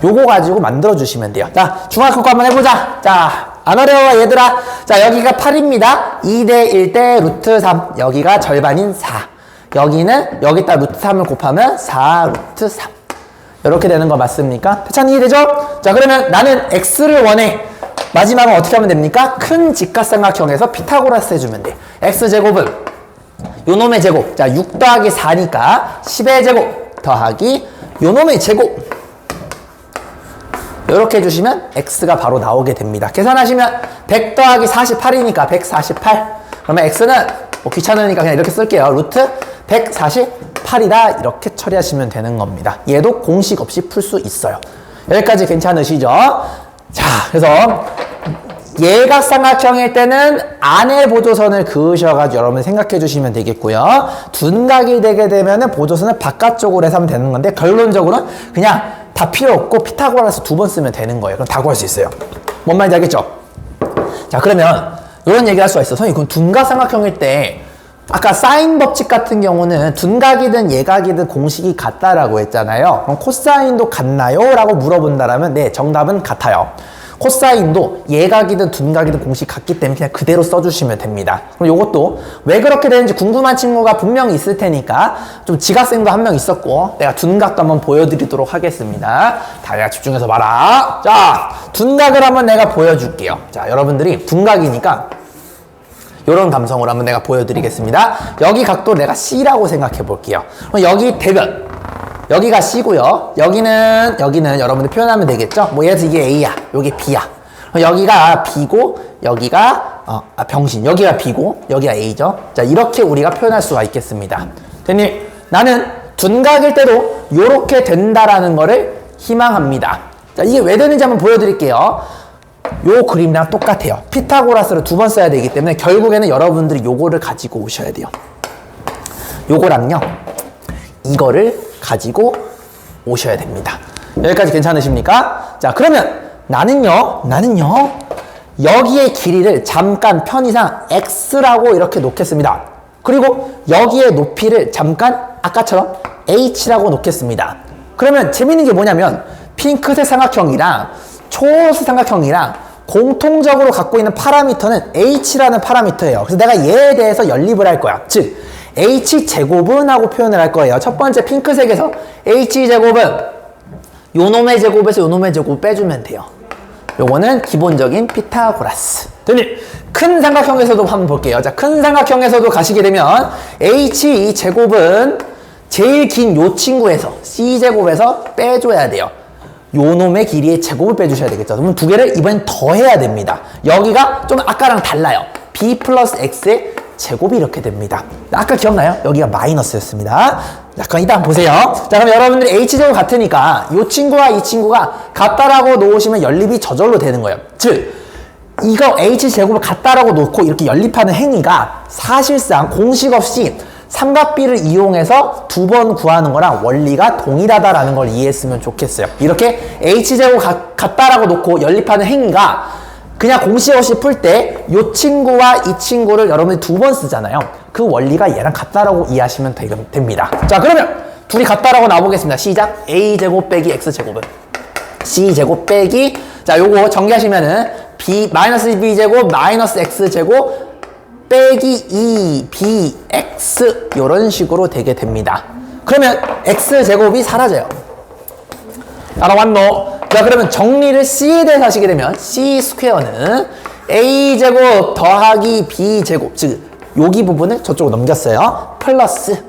요거 가지고 만들어 주시면 돼요. 자, 중학교 거 한번 해보자. 자, 안 어려워 얘들아. 자, 여기가 8입니다 2대 1대 루트 3. 여기가 절반인 4. 여기는 여기다 루트 3을 곱하면 4 루트 3. 이렇게 되는 거 맞습니까? 대찬 이해되죠? 자, 그러면 나는 x를 원해. 마지막은 어떻게 하면 됩니까? 큰 직각삼각형에서 피타고라스 해주면 돼. x제곱은 요놈의 제곱. 자, 6 더하기 4니까 10의 제곱 더하기 요놈의 제곱. 이렇게 해주시면 x가 바로 나오게 됩니다. 계산하시면 100 더하기 48이니까 148. 그러면 x는 뭐 귀찮으니까 그냥 이렇게 쓸게요. 루트 148이다. 이렇게 처리하시면 되는 겁니다. 얘도 공식 없이 풀 수 있어요. 여기까지 괜찮으시죠? 자, 그래서 예각삼각형일 때는 안에 보조선을 그으셔가지고 여러분 생각해 주시면 되겠고요. 둔각이 되게 되면은 보조선을 바깥쪽으로 해서 하면 되는 건데, 결론적으로는 그냥 다 필요 없고 피타고라스 2번 쓰면 되는 거예요. 그럼 다 구할 수 있어요. 뭔 말인지 알겠죠? 자, 그러면 이런 얘기를 할 수가 있어. 선생님, 그럼 둔각삼각형일 때 아까 사인 법칙 같은 경우는 둔각이든 예각이든 공식이 같다라고 했잖아요. 그럼 코사인도 같나요? 라고 물어본다라면 네, 정답은 같아요. 코사인도 예각이든 둔각이든 공식 같기 때문에 그냥 그대로 써주시면 됩니다. 그럼 요것도 왜 그렇게 되는지 궁금한 친구가 분명히 있을 테니까 좀 지각생도 한 명 있었고 내가 둔각도 한번 보여드리도록 하겠습니다. 다들 집중해서 봐라. 자, 둔각을 한번 내가 보여줄게요. 자, 여러분들이 둔각이니까 요런 감성으로 한번 내가 보여드리겠습니다. 여기 각도 내가 C라고 생각해 볼게요. 그럼 여기 대변 여기가 C고요. 여기는 여러분들 표현하면 되겠죠? 뭐 예를 들어 이게 A야, 여기 B야. 여기가 B고 여기가 병신. 여기가 B고 여기가 A죠. 자, 이렇게 우리가 표현할 수가 있겠습니다. 됐니? 나는 둔각일 때도 요렇게 된다라는 거를 희망합니다. 자, 이게 왜 되는지 한번 보여드릴게요. 요 그림이랑 똑같아요. 피타고라스를 2번 써야 되기 때문에 결국에는 여러분들이 요거를 가지고 오셔야 돼요. 요거랑요, 이거를 가지고 오셔야 됩니다. 여기까지 괜찮으십니까? 자, 그러면 나는요, 여기의 길이를 잠깐 편의상 x라고 이렇게 놓겠습니다. 그리고 여기의 높이를 잠깐 아까처럼 h라고 놓겠습니다. 그러면 재밌는 게 뭐냐면 핑크색 삼각형이랑 초록색 삼각형이랑 공통적으로 갖고 있는 파라미터는 h라는 파라미터예요. 그래서 내가 얘에 대해서 연립을 할 거야. 즉 h제곱은 하고 표현을 할 거예요. 첫 번째 핑크색에서 h제곱은 요놈의 제곱에서 요놈의 제곱 빼주면 돼요. 요거는 기본적인 피타고라스. 됐니? 큰 삼각형에서도 한번 볼게요. 자, 큰 삼각형에서도 가시게 되면 h 제곱은 제일 긴 요 친구에서 c제곱에서 빼줘야 돼요. 요놈의 길이의 제곱을 빼주셔야 되겠죠. 그러면 두 개를 이번엔 더해야 됩니다. 여기가 좀 아까랑 달라요. b 플러스 x의 제곱이 이렇게 됩니다. 아까 기억나요? 여기가 마이너스였습니다. 자, 그럼 이따 한번 보세요. 자, 그럼 여러분들이 h제곱 같으니까 이 친구와 이 친구가 같다라고 놓으시면 연립이 저절로 되는 거예요. 즉, 이거 h제곱을 같다라고 놓고 이렇게 연립하는 행위가 사실상 공식 없이 삼각비를 이용해서 2번 구하는 거랑 원리가 동일하다라는 걸 이해했으면 좋겠어요. 이렇게 h제곱 같다라고 놓고 연립하는 행위가 그냥 공식 없이 풀 때 이 친구와 이 친구를 여러분이 2번 쓰잖아요. 그 원리가 얘랑 같다라고 이해하시면 됩니다. 자, 그러면 둘이 같다라고 나오겠습니다. 시작. a제곱 빼기 x제곱은 c제곱 빼기, 자, 요거 정리하시면은 마이너스 b제곱 마이너스 x제곱 빼기 2bx 이런 식으로 되게 됩니다. 그러면 x제곱이 사라져요. 알아왔노? 자, 그러면 정리를 c에 대해서 하시게 되면 c 스퀘어는 a제곱 더하기 b제곱, 즉 여기 부분을 저쪽으로 넘겼어요. 플러스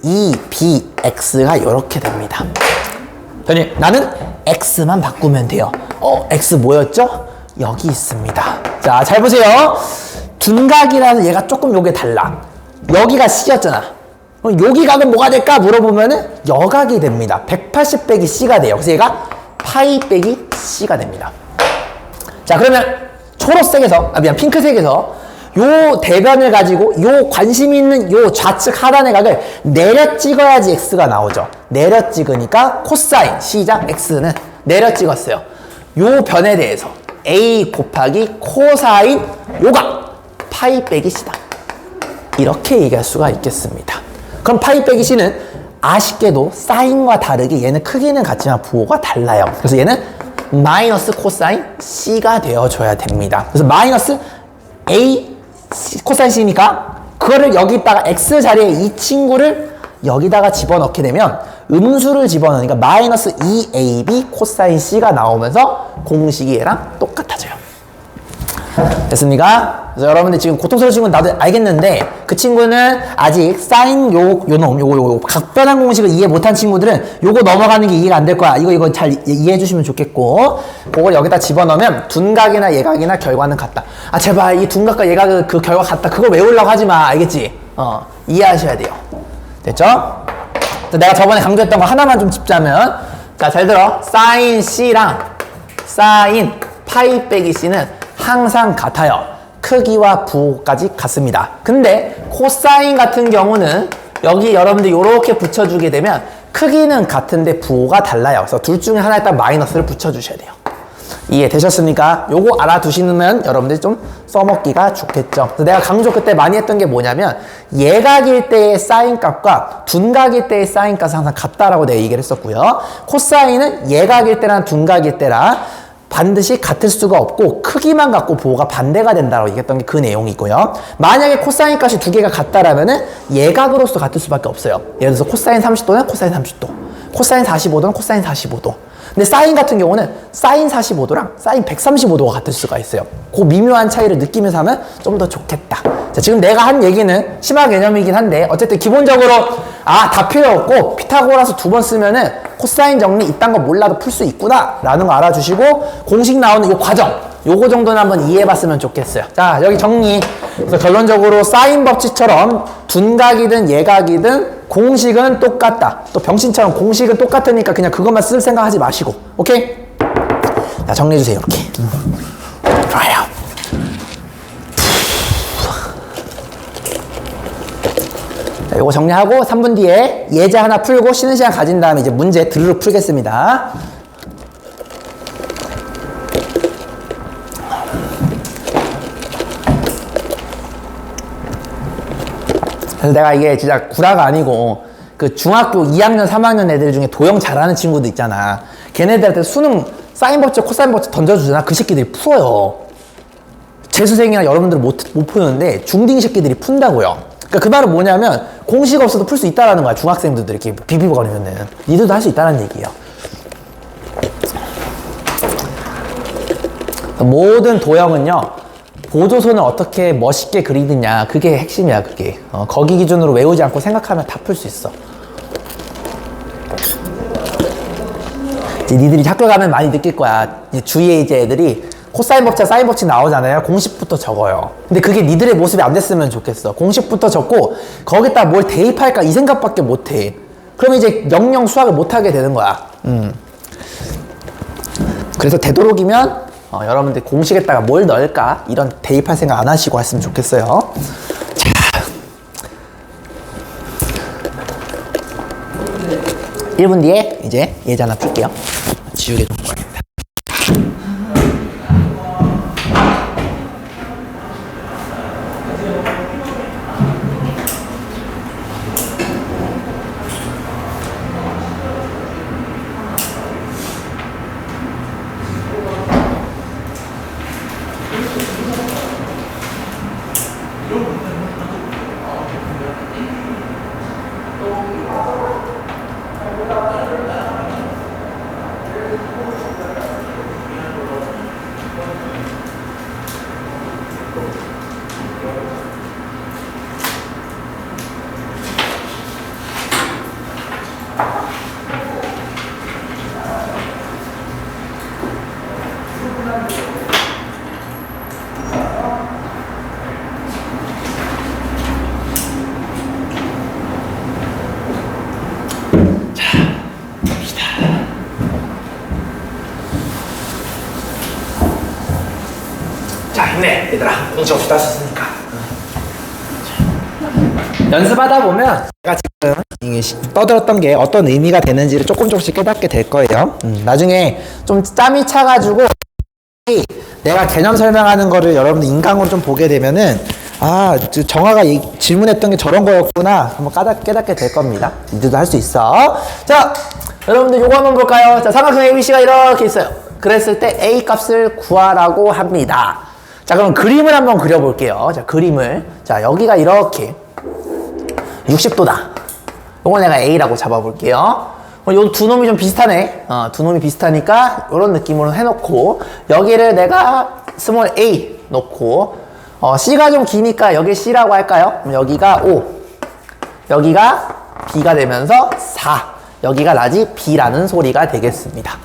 2bx가 이렇게 됩니다. 됐니? 나는 x만 바꾸면 돼요. x 뭐였죠? 여기 있습니다. 자, 잘 보세요. 둔각이라서 얘가 조금 요게 달라. 여기가 c였잖아. 여기 각은 뭐가 될까 물어보면은 여각이 됩니다. 180 빼기 c가 돼요. 그래서 얘가 파이 빼기 c가 됩니다. 자, 그러면 초록색에서, 핑크색에서 요 대변을 가지고 요 관심 있는 요 좌측 하단의 각을 내려 찍어야지 x가 나오죠. 내려 찍으니까 코사인, 시작, x는 내려 찍었어요. 요 변에 대해서 a 곱하기 코사인 요각 파이 빼기 c다. 이렇게 얘기할 수가 있겠습니다. 그럼 파이 빼기 c는 아쉽게도 사인과 다르게 얘는 크기는 같지만 부호가 달라요. 그래서 얘는 마이너스 코사인 c가 되어줘야 됩니다. 그래서 마이너스 a 코사인 c니까 그거를 여기다가 x 자리에 이 친구를 여기다가 집어넣게 되면 음수를 집어넣으니까 마이너스 2ab 코사인 c가 나오면서 공식이 얘랑 똑같아져요. 됐습니까? 그래서 여러분들 지금 고통스러운 친구는 나도 알겠는데 그 친구는 아직 사인 요거 각변환 공식을 이해 못한 친구들은 요거 넘어가는 게 이해가 안 될 거야. 이거 잘 이해해 주시면 좋겠고, 그걸 여기다 집어넣으면 둔각이나 예각이나 결과는 같다. 아, 제발 이 둔각과 예각 그 결과 같다. 그걸 외우려고 하지 마. 알겠지? 이해하셔야 돼요. 됐죠? 내가 저번에 강조했던 거 하나만 좀 짚자면, 자, 잘 들어. 사인 c랑 사인 파이 빼기 c는 항상 같아요. 크기와 부호까지 같습니다. 근데 코사인 같은 경우는 여기 여러분들 이렇게 붙여주게 되면 크기는 같은데 부호가 달라요. 그래서 둘 중에 하나에 딱 마이너스를 붙여주셔야 돼요. 이해되셨습니까? 요거 알아두시면 여러분들이 좀 써먹기가 좋겠죠. 그래서 내가 강조 그때 많이 했던 게 뭐냐면 예각일 때의 사인 값과 둔각일 때의 사인 값은 항상 같다라고 내가 얘기를 했었고요. 코사인은 예각일 때랑 둔각일 때랑 반드시 같을 수가 없고 크기만 갖고 보호가 반대가 된다라고 얘기했던 게 그 내용이고요. 만약에 코사인 값이 두 개가 같다라면은 예각으로서 같을 수밖에 없어요. 예를 들어서 코사인 30도는 코사인 30도, 코사인 45도는 코사인 45도. 근데 사인 같은 경우는 사인 45도랑 사인 135도가 같을 수가 있어요. 그 미묘한 차이를 느끼면서 하면 좀 더 좋겠다. 자, 지금 내가 한 얘기는 심화 개념이긴 한데 어쨌든 기본적으로 다 필요 없고 피타고라스 두 번 쓰면은 코사인 정리 이딴 거 몰라도 풀 수 있구나 라는 거 알아주시고 공식 나오는 이 과정 요거 정도는 한번 이해해봤으면 좋겠어요. 자, 여기 정리. 그래서 결론적으로 사인 법칙처럼 둔각이든 예각이든 공식은 똑같다. 또 병신처럼 공식은 똑같으니까 그냥 그것만 쓸 생각하지 마시고, 오케이? 자, 정리해주세요. 이렇게. 좋아요. 자, 요거 정리하고 3분 뒤에 예제 하나 풀고 쉬는 시간 가진 다음에 이제 문제 드르륵 풀겠습니다. 그래서 내가 이게 진짜 구라가 아니고 그 중학교 2학년, 3학년 애들 중에 도형 잘하는 친구들 있잖아. 걔네들한테 수능 사인 법칙, 코사인 법칙 던져주잖아. 그 새끼들이 풀어요. 재수생이나 여러분들 못 푸는데 중딩 새끼들이 푼다고요. 그러니까 그 말은 뭐냐면 공식 없어도 풀 수 있다라는 거야. 중학생들 이렇게 비비거리면은. 니들도 할 수 있다는 얘기예요. 모든 도형은요. 보조선을 어떻게 멋있게 그리느냐 그게 핵심이야. 그게 거기 기준으로 외우지 않고 생각하면 다 풀 수 있어. 이제 니들이 학교 가면 많이 느낄 거야. 이제 주위에 이제 애들이 코사인 법칙, 사인 법칙 나오잖아요. 공식부터 적어요. 근데 그게 니들의 모습이 안 됐으면 좋겠어. 공식부터 적고 거기다 뭘 대입할까 이 생각밖에 못해. 그럼 이제 영영 수학을 못하게 되는 거야. 그래서 되도록이면 여러분들 공식에다가 뭘 넣을까 이런 대입할 생각 안 하시고 했으면 좋겠어요. 자, 1분 뒤에 이제 예제 하나 풀게요. 지우개 좀 꺼야겠다. 자, 힘내 얘들아. 공식 없이 따셨으니까. 연습하다 보면 제가 지금 이게 떠들었던 게 어떤 의미가 되는지를 조금씩 깨닫게 될 거예요. 나중에 좀 짬이 차가지고 내가 개념 설명하는 거를 여러분들 인강으로 좀 보게 되면은 정화가 질문했던 게 저런 거였구나 한번 깨닫게 될 겁니다. 니들도 할 수 있어. 자, 여러분들 요거 한번 볼까요? 자, 삼각형 ABC가 이렇게 있어요. 그랬을 때 A 값을 구하라고 합니다. 자, 그럼 그림을 한번 그려볼게요. 자, 그림을. 자, 여기가 이렇게 60도다. 요거 내가 A라고 잡아볼게요. 요 두 놈이 좀 비슷하네. 두 놈이 비슷하니까 요런 느낌으로 해놓고 여기를 내가 스몰 a 놓고 C가 좀 기니까 여기 C라고 할까요? 그럼 여기가 5 여기가 B가 되면서 4 여기가 라지 B라는 소리가 되겠습니다.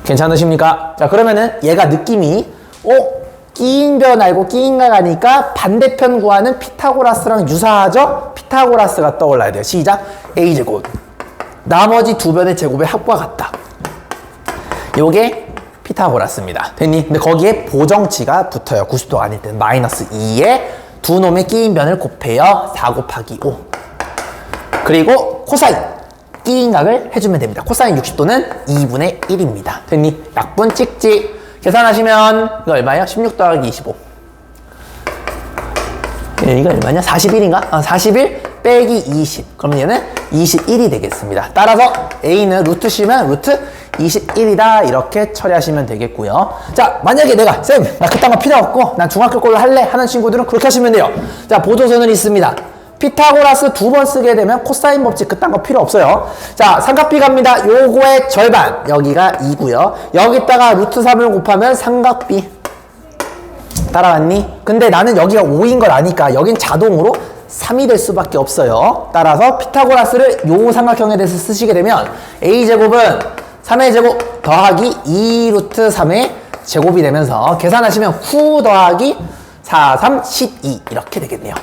괜찮으십니까? 자, 그러면은 얘가 느낌이 끼인변 알고 끼인각 하니까 반대편 구하는 피타고라스랑 유사하죠? 피타고라스가 떠올라야 돼요. 시작! A제곱 나머지 두 변의 제곱의 합과 같다. 요게 피타고라스입니다. 됐니? 근데 거기에 보정치가 붙어요. 90도 아닐 때는 마이너스 2에 두 놈의 끼인변을 곱해요. 4 곱하기 5 그리고 코사인 끼인각을 해주면 됩니다. 코사인 60도는 2분의 1입니다. 됐니? 약분 찍찍 계산하시면 이거 얼마예요? 16 더하기 25 이거 얼마냐? 41인가? 41 빼기 20. 그럼 얘는 21이 되겠습니다. 따라서 A는 루트 C면 루트 21이다. 이렇게 처리하시면 되겠고요. 자, 만약에 내가 쌤, 나 그딴 거 필요 없고 난 중학교 걸로 할래 하는 친구들은 그렇게 하시면 돼요. 자, 보조선은 있습니다. 피타고라스 2번 쓰게 되면 코사인 법칙 그딴 거 필요 없어요. 자, 삼각비 갑니다. 요거의 절반, 여기가 2고요. 여기다가 루트 3을 곱하면 삼각비. 따라왔니? 근데 나는 여기가 5인 걸 아니까 여긴 자동으로 3이 될 수밖에 없어요. 따라서 피타고라스를 요 삼각형에 대해서 쓰시게 되면 a제곱은 3의 제곱 더하기 2 루트 3의 제곱이 되면서 계산하시면 9 더하기 4, 3, 12 이렇게 되겠네요.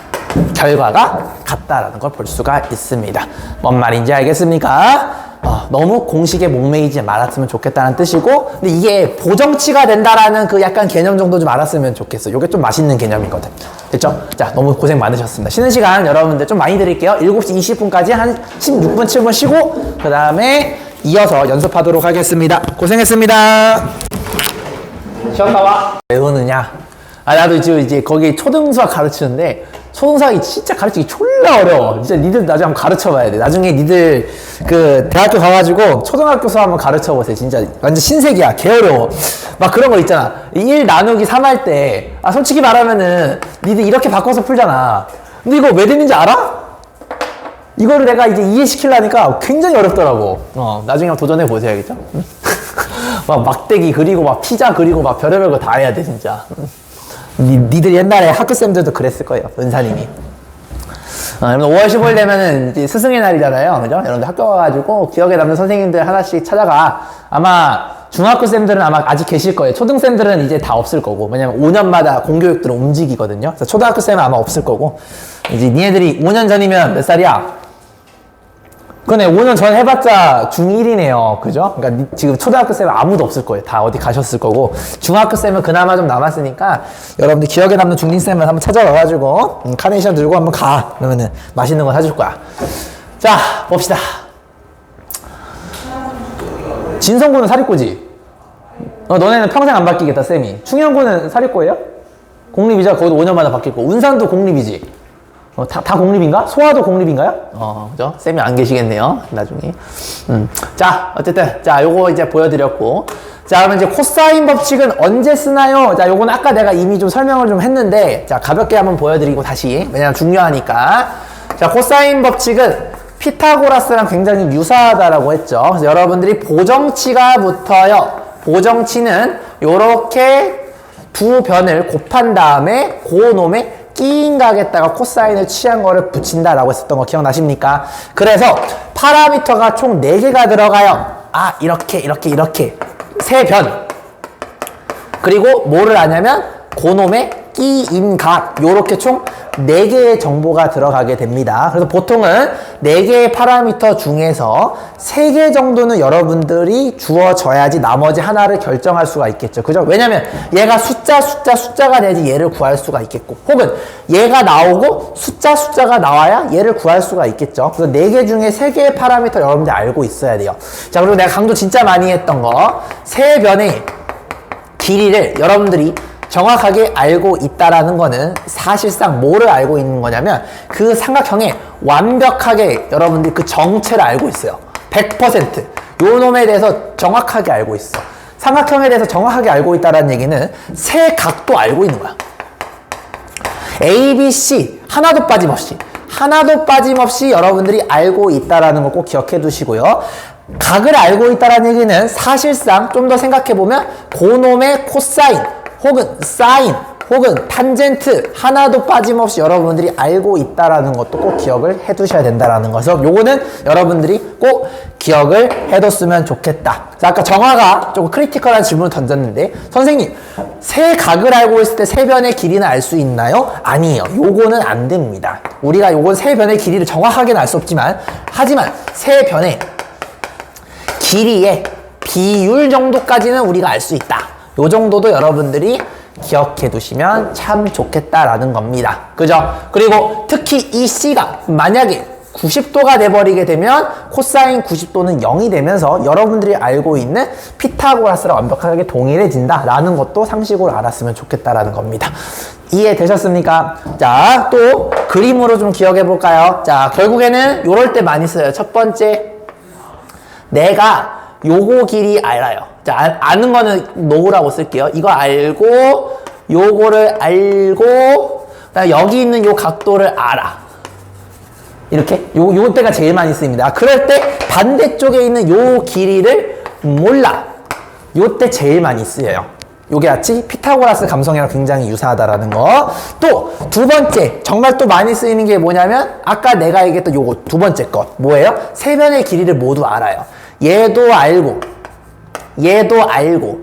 결과가 같다라는 걸 볼 수가 있습니다. 뭔 말인지 알겠습니까? 너무 공식에 목매이지 말았으면 좋겠다는 뜻이고, 근데 이게 보정치가 된다라는 그 약간 개념 정도 좀 알았으면 좋겠어. 요게 좀 맛있는 개념이거든. 됐죠? 자, 너무 고생 많으셨습니다. 쉬는 시간 여러분들 좀 많이 드릴게요. 7시 20분까지 한 16분, 7분 쉬고, 그 다음에 이어서 연습하도록 하겠습니다. 고생했습니다. 쉬었다 와. 외우느냐? 나도 지금 이제 거기 초등수학 가르치는데, 초등수학이 진짜 가르치기 졸라 어려워. 진짜 니들 나중에 한번 가르쳐 봐야 돼. 나중에 니들 그 대학교 가가지고 초등학교 수학 한번 가르쳐 보세요. 진짜 완전 신세계야. 개 어려워. 막 그런 거 있잖아. 1 나누기 3 할 때, 솔직히 말하면은 니들 이렇게 바꿔서 풀잖아. 근데 이거 왜 되는지 알아? 이거를 내가 이제 이해시키려니까 굉장히 어렵더라고. 나중에 한번 도전해 보세요. 알겠죠? 막 막대기 그리고 막 피자 그리고 막 별의별 거 다 해야 돼, 진짜. 니들 옛날에 학교쌤들도 그랬을 거예요. 은사님이. 여러분 5월 15일 되면은 이제 스승의 날이잖아요. 그죠? 여러분들 학교 가가지고 기억에 남는 선생님들 하나씩 찾아가. 아마 중학교쌤들은 아마 아직 계실 거예요. 초등쌤들은 이제 다 없을 거고. 왜냐면 5년마다 공교육들은 움직이거든요. 그래서 초등학교쌤은 아마 없을 거고. 이제 니네들이 5년 전이면 몇 살이야? 그네 5년 전 해봤자 중1이네요. 그죠? 그러니까 지금 초등학교 쌤은 아무도 없을 거예요. 다 어디 가셨을 거고. 중학교 쌤은 그나마 좀 남았으니까 여러분들 기억에 남는 중딩 쌤을 한번 찾아와가지고 카네이션 들고 한번 가. 그러면은 맛있는 거 사줄 거야. 자, 봅시다. 진성군은 사립고지? 너네는 평생 안 바뀌겠다, 쌤이. 충영군은 사립고예요? 공립이죠? 거기도 5년마다 바뀔 거. 운산도 공립이지? 다 공립인가? 소아도 공립인가요? 그죠? 쌤이 안 계시겠네요. 나중에. 자, 어쨌든. 자, 요거 이제 보여드렸고. 자, 그러면 이제 코사인 법칙은 언제 쓰나요? 자, 요건 아까 내가 이미 좀 설명을 좀 했는데, 자, 가볍게 한번 보여드리고 다시. 왜냐면 중요하니까. 자, 코사인 법칙은 피타고라스랑 굉장히 유사하다라고 했죠. 그래서 여러분들이 보정치가 붙어요. 보정치는 요렇게 두 변을 곱한 다음에 고놈의 끼인 각에다가 코사인을 취한 거를 붙인다라고 했었던 거 기억나십니까? 그래서 파라미터가 총 4개가 들어가요. 이렇게 세 변. 그리고 뭐를 아냐면 고놈의 끼인 각, 요렇게 총 4개의 정보가 들어가게 됩니다. 그래서 보통은 4개의 파라미터 중에서 3개 정도는 여러분들이 주어져야지 나머지 하나를 결정할 수가 있겠죠. 그죠? 왜냐면 얘가 숫자가 돼야지 얘를 구할 수가 있겠고, 혹은 얘가 나오고 숫자가 나와야 얘를 구할 수가 있겠죠. 그래서 4개 중에 3개의 파라미터 여러분들 알고 있어야 돼요. 자, 그리고 내가 강조 진짜 많이 했던 거, 세 변의 길이를 여러분들이 정확하게 알고 있다라는 거는 사실상 뭐를 알고 있는 거냐면 그 삼각형에 완벽하게 여러분들이 그 정체를 알고 있어요. 100%. 요 놈에 대해서 정확하게 알고 있어. 삼각형에 대해서 정확하게 알고 있다라는 얘기는 세 각도 알고 있는 거야. A, B, C 하나도 빠짐없이 여러분들이 알고 있다라는 거 꼭 기억해 두시고요. 각을 알고 있다라는 얘기는 사실상 좀 더 생각해 보면 고놈의 코사인 혹은 사인 혹은 탄젠트 하나도 빠짐없이 여러분들이 알고 있다라는 것도 꼭 기억을 해 두셔야 된다라는 거죠. 요거는 여러분들이 꼭 기억을 해뒀으면 좋겠다. 자, 아까 정화가 조금 크리티컬한 질문을 던졌는데, 선생님, 세 각을 알고 있을 때 세 변의 길이는 알 수 있나요? 아니에요. 요거는 안 됩니다. 우리가 요건 세 변의 길이를 정확하게는 알 수 없지만, 하지만 세 변의 길이의 비율 정도까지는 우리가 알 수 있다. 요 정도도 여러분들이 기억해 두시면 참 좋겠다라는 겁니다. 그죠? 그리고 특히 이 C가 만약에 90도가 돼버리게 되면 코사인 90도는 0이 되면서 여러분들이 알고 있는 피타고라스랑 완벽하게 동일해진다라는 것도 상식으로 알았으면 좋겠다라는 겁니다. 이해되셨습니까? 자, 또 그림으로 좀 기억해 볼까요? 자, 결국에는 요럴 때 많이 써요. 첫 번째, 내가 요거 길이 알아요. 자, 아는 거는 노라고 쓸게요. 이거 알고, 요거를 알고, 그다음에 여기 있는 요 각도를 알아. 이렇게 요 때가 제일 많이 쓰입니다. 그럴 때 반대쪽에 있는 요 길이를 몰라. 요 때 제일 많이 쓰여요. 요게 같이 피타고라스 감성이랑 굉장히 유사하다라는 거. 또 두 번째 정말 또 많이 쓰이는 게 뭐냐면 아까 내가 얘기했던 요거 두 번째 것 뭐예요? 세 변의 길이를 모두 알아요. 얘도 알고 얘도 알고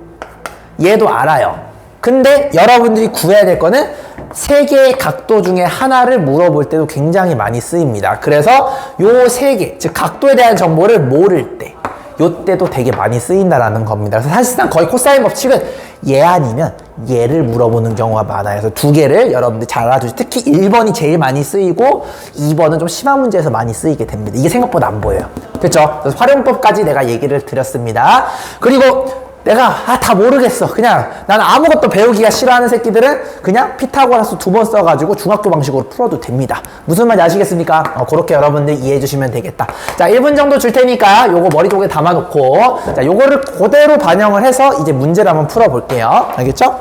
얘도 알아요. 근데 여러분들이 구해야 될 거는 세 개의 각도 중에 하나를 물어볼 때도 굉장히 많이 쓰입니다. 그래서 요 세 개, 즉 각도에 대한 정보를 모를 때, 요 때도 되게 많이 쓰인다라는 겁니다. 그래서 사실상 거의 코사인 법칙은 얘 아니면 얘를 물어보는 경우가 많아요. 그래서 두 개를 여러분들이 잘 알아두시고 특히 1번이 제일 많이 쓰이고 2번은 좀 심한 문제에서 많이 쓰이게 됩니다. 이게 생각보다 안 보여요. 그렇죠? 그래서 활용법까지 내가 얘기를 드렸습니다. 그리고 내가 다 모르겠어. 그냥 나는 아무것도 배우기가 싫어하는 새끼들은 그냥 피타고라스 2번 써가지고 중학교 방식으로 풀어도 됩니다. 무슨 말인지 아시겠습니까? 그렇게 여러분들 이해해 주시면 되겠다. 자, 1분 정도 줄 테니까 요거 머리 쪽에 담아놓고 자, 요거를 그대로 반영을 해서 이제 문제를 한번 풀어볼게요. 알겠죠?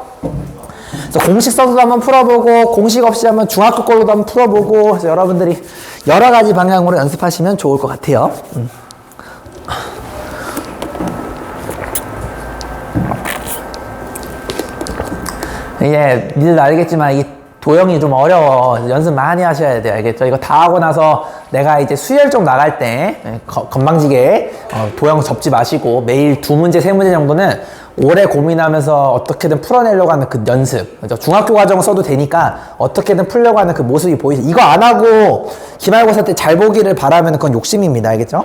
그래서 공식 써서도 한번 풀어보고 공식 없이 한번 중학교 걸로도 한번 풀어보고 그래서 여러분들이 여러 가지 방향으로 연습하시면 좋을 것 같아요. 이게 니들도 알겠지만 이 도형이 좀 어려워. 연습 많이 하셔야 돼요. 알겠죠? 이거 다 하고 나서 내가 이제 수혈 쪽 나갈 때 건방지게 도형 접지 마시고 매일 2문제, 3문제 정도는 오래 고민하면서 어떻게든 풀어내려고 하는 그 연습. 그렇죠? 중학교 과정 써도 되니까 어떻게든 풀려고 하는 그 모습이 보이죠. 이거 안 하고 기말고사 때 잘 보기를 바라면 그건 욕심입니다. 알겠죠?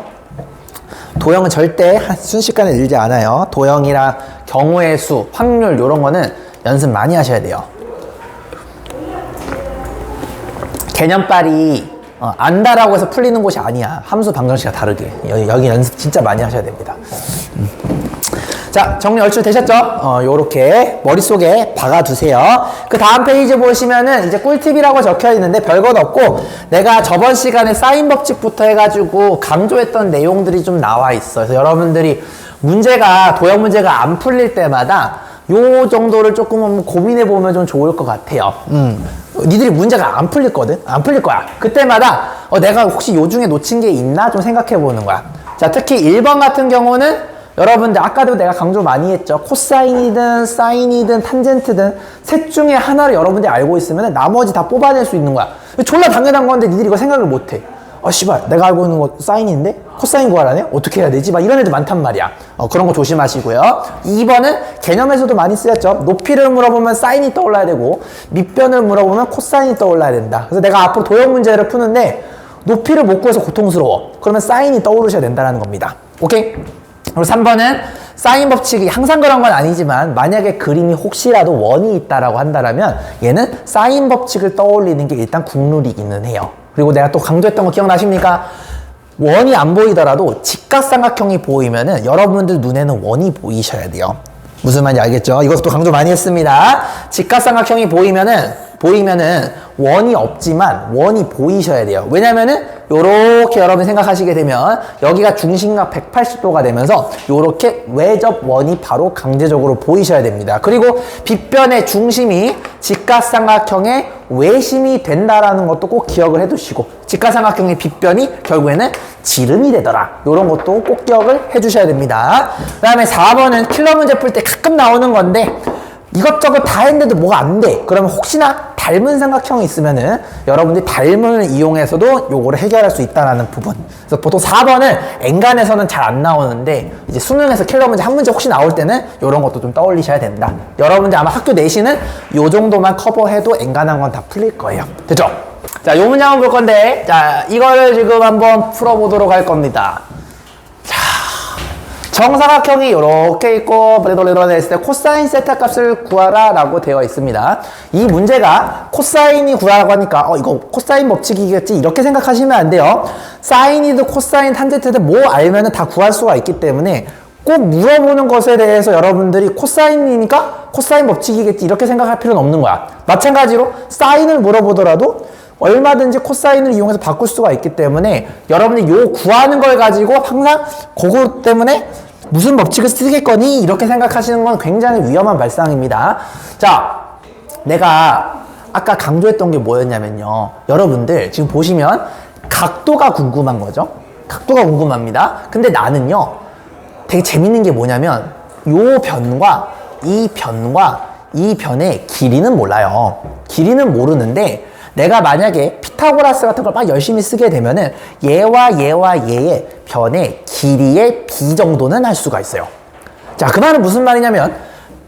도형은 절대 순식간에 늘지 않아요. 도형이랑 경우의 수, 확률 이런 거는 연습 많이 하셔야 돼요. 개념빨이 안다라고 해서 풀리는 곳이 아니야. 함수 방정식과 다르게. 여기 연습 진짜 많이 하셔야 됩니다. 자, 정리 얼추 되셨죠? 요렇게 머릿속에 박아두세요. 그 다음 페이지 보시면은 이제 꿀팁이라고 적혀 있는데 별건 없고 내가 저번 시간에 사인 법칙부터 해가지고 강조했던 내용들이 좀 나와 있어요. 그래서 여러분들이 문제가, 도형 문제가 안 풀릴 때마다 요 정도를 조금 고민해 보면 좀 좋을 것 같아요. 니들이 문제가 안 풀릴 거든? 안 풀릴 거야. 그때마다 내가 혹시 요 중에 놓친 게 있나? 좀 생각해 보는 거야. 자, 특히 1번 같은 경우는 여러분들 아까도 내가 강조 많이 했죠. 코사인이든 사인이든 탄젠트든 셋 중에 하나를 여러분들이 알고 있으면 나머지 다 뽑아낼 수 있는 거야. 졸라 당연한 건데 니들이 이거 생각을 못 해. 씨발 내가 알고 있는 거 사인인데 코사인 구하라네? 어떻게 해야 되지? 막 이런 애들 많단 말이야. 그런 거 조심하시고요. 2번은 개념에서도 많이 쓰였죠. 높이를 물어보면 사인이 떠올라야 되고 밑변을 물어보면 코사인이 떠올라야 된다. 그래서 내가 앞으로 도형 문제를 푸는데 높이를 못 구해서 고통스러워. 그러면 사인이 떠오르셔야 된다는 겁니다. 오케이? 그리고 3번은 사인 법칙이 항상 그런 건 아니지만 만약에 그림이 혹시라도 원이 있다라고 한다면 얘는 사인 법칙을 떠올리는 게 일단 국룰이기는 해요. 그리고 내가 또 강조했던 거 기억나십니까? 원이 안 보이더라도 직각삼각형이 보이면은 여러분들 눈에는 원이 보이셔야 돼요. 무슨 말인지 알겠죠? 이것도 강조 많이 했습니다. 직각삼각형이 보이면은 원이 없지만 원이 보이셔야 돼요. 왜냐면은 요렇게 여러분 생각하시게 되면 여기가 중심각 180도가 되면서 요렇게 외접 원이 바로 강제적으로 보이셔야 됩니다. 그리고 빗변의 중심이 직각삼각형의 외심이 된다라는 것도 꼭 기억을 해두시고 직각삼각형의 빗변이 결국에는 지름이 되더라. 요런 것도 꼭 기억을 해주셔야 됩니다. 그 다음에 4번은 킬러 문제 풀 때 가끔 나오는 건데 이것저것 다 했는데도 뭐가 안 돼. 그러면 혹시나 닮은 삼각형이 있으면은 여러분들이 닮을 이용해서도 요거를 해결할 수 있다는 부분. 그래서 보통 4번은 엔간에서는 잘 안 나오는데 이제 수능에서 킬러 문제 한 문제 혹시 나올 때는 요런 것도 좀 떠올리셔야 된다. 여러분들 아마 학교 내신은 요 정도만 커버해도 엔간한 건 다 풀릴 거예요. 됐죠? 자, 요 문제 한번 볼 건데 자, 이거를 지금 한번 풀어보도록 할 겁니다. 자, 정사각형이 이렇게 있고 블레돌레돌 했을 때 코사인 세타 값을 구하라 라고 되어 있습니다. 이 문제가 코사인이 구하라고 하니까 이거 코사인 법칙이겠지 이렇게 생각하시면 안 돼요. 사인이든 코사인, 탄젠트든 뭐 알면은 다 구할 수가 있기 때문에 꼭 물어보는 것에 대해서 여러분들이 코사인이니까 코사인 법칙이겠지 이렇게 생각할 필요는 없는 거야. 마찬가지로 사인을 물어보더라도 얼마든지 코사인을 이용해서 바꿀 수가 있기 때문에 여러분이 요 구하는 걸 가지고 항상 그거 때문에 무슨 법칙을 쓰겠거니 이렇게 생각하시는 건 굉장히 위험한 발상입니다. 자, 내가 아까 강조했던 게 뭐였냐면요. 여러분들 지금 보시면 각도가 궁금한 거죠. 각도가 궁금합니다. 근데 나는요 되게 재밌는 게 뭐냐면 요 변과 이 변의 길이는 몰라요. 길이는 모르는데 내가 만약에 피타고라스 같은 걸 막 열심히 쓰게 되면은 얘와 얘의 변의 길이의 비 정도는 할 수가 있어요. 자, 그 말은 무슨 말이냐면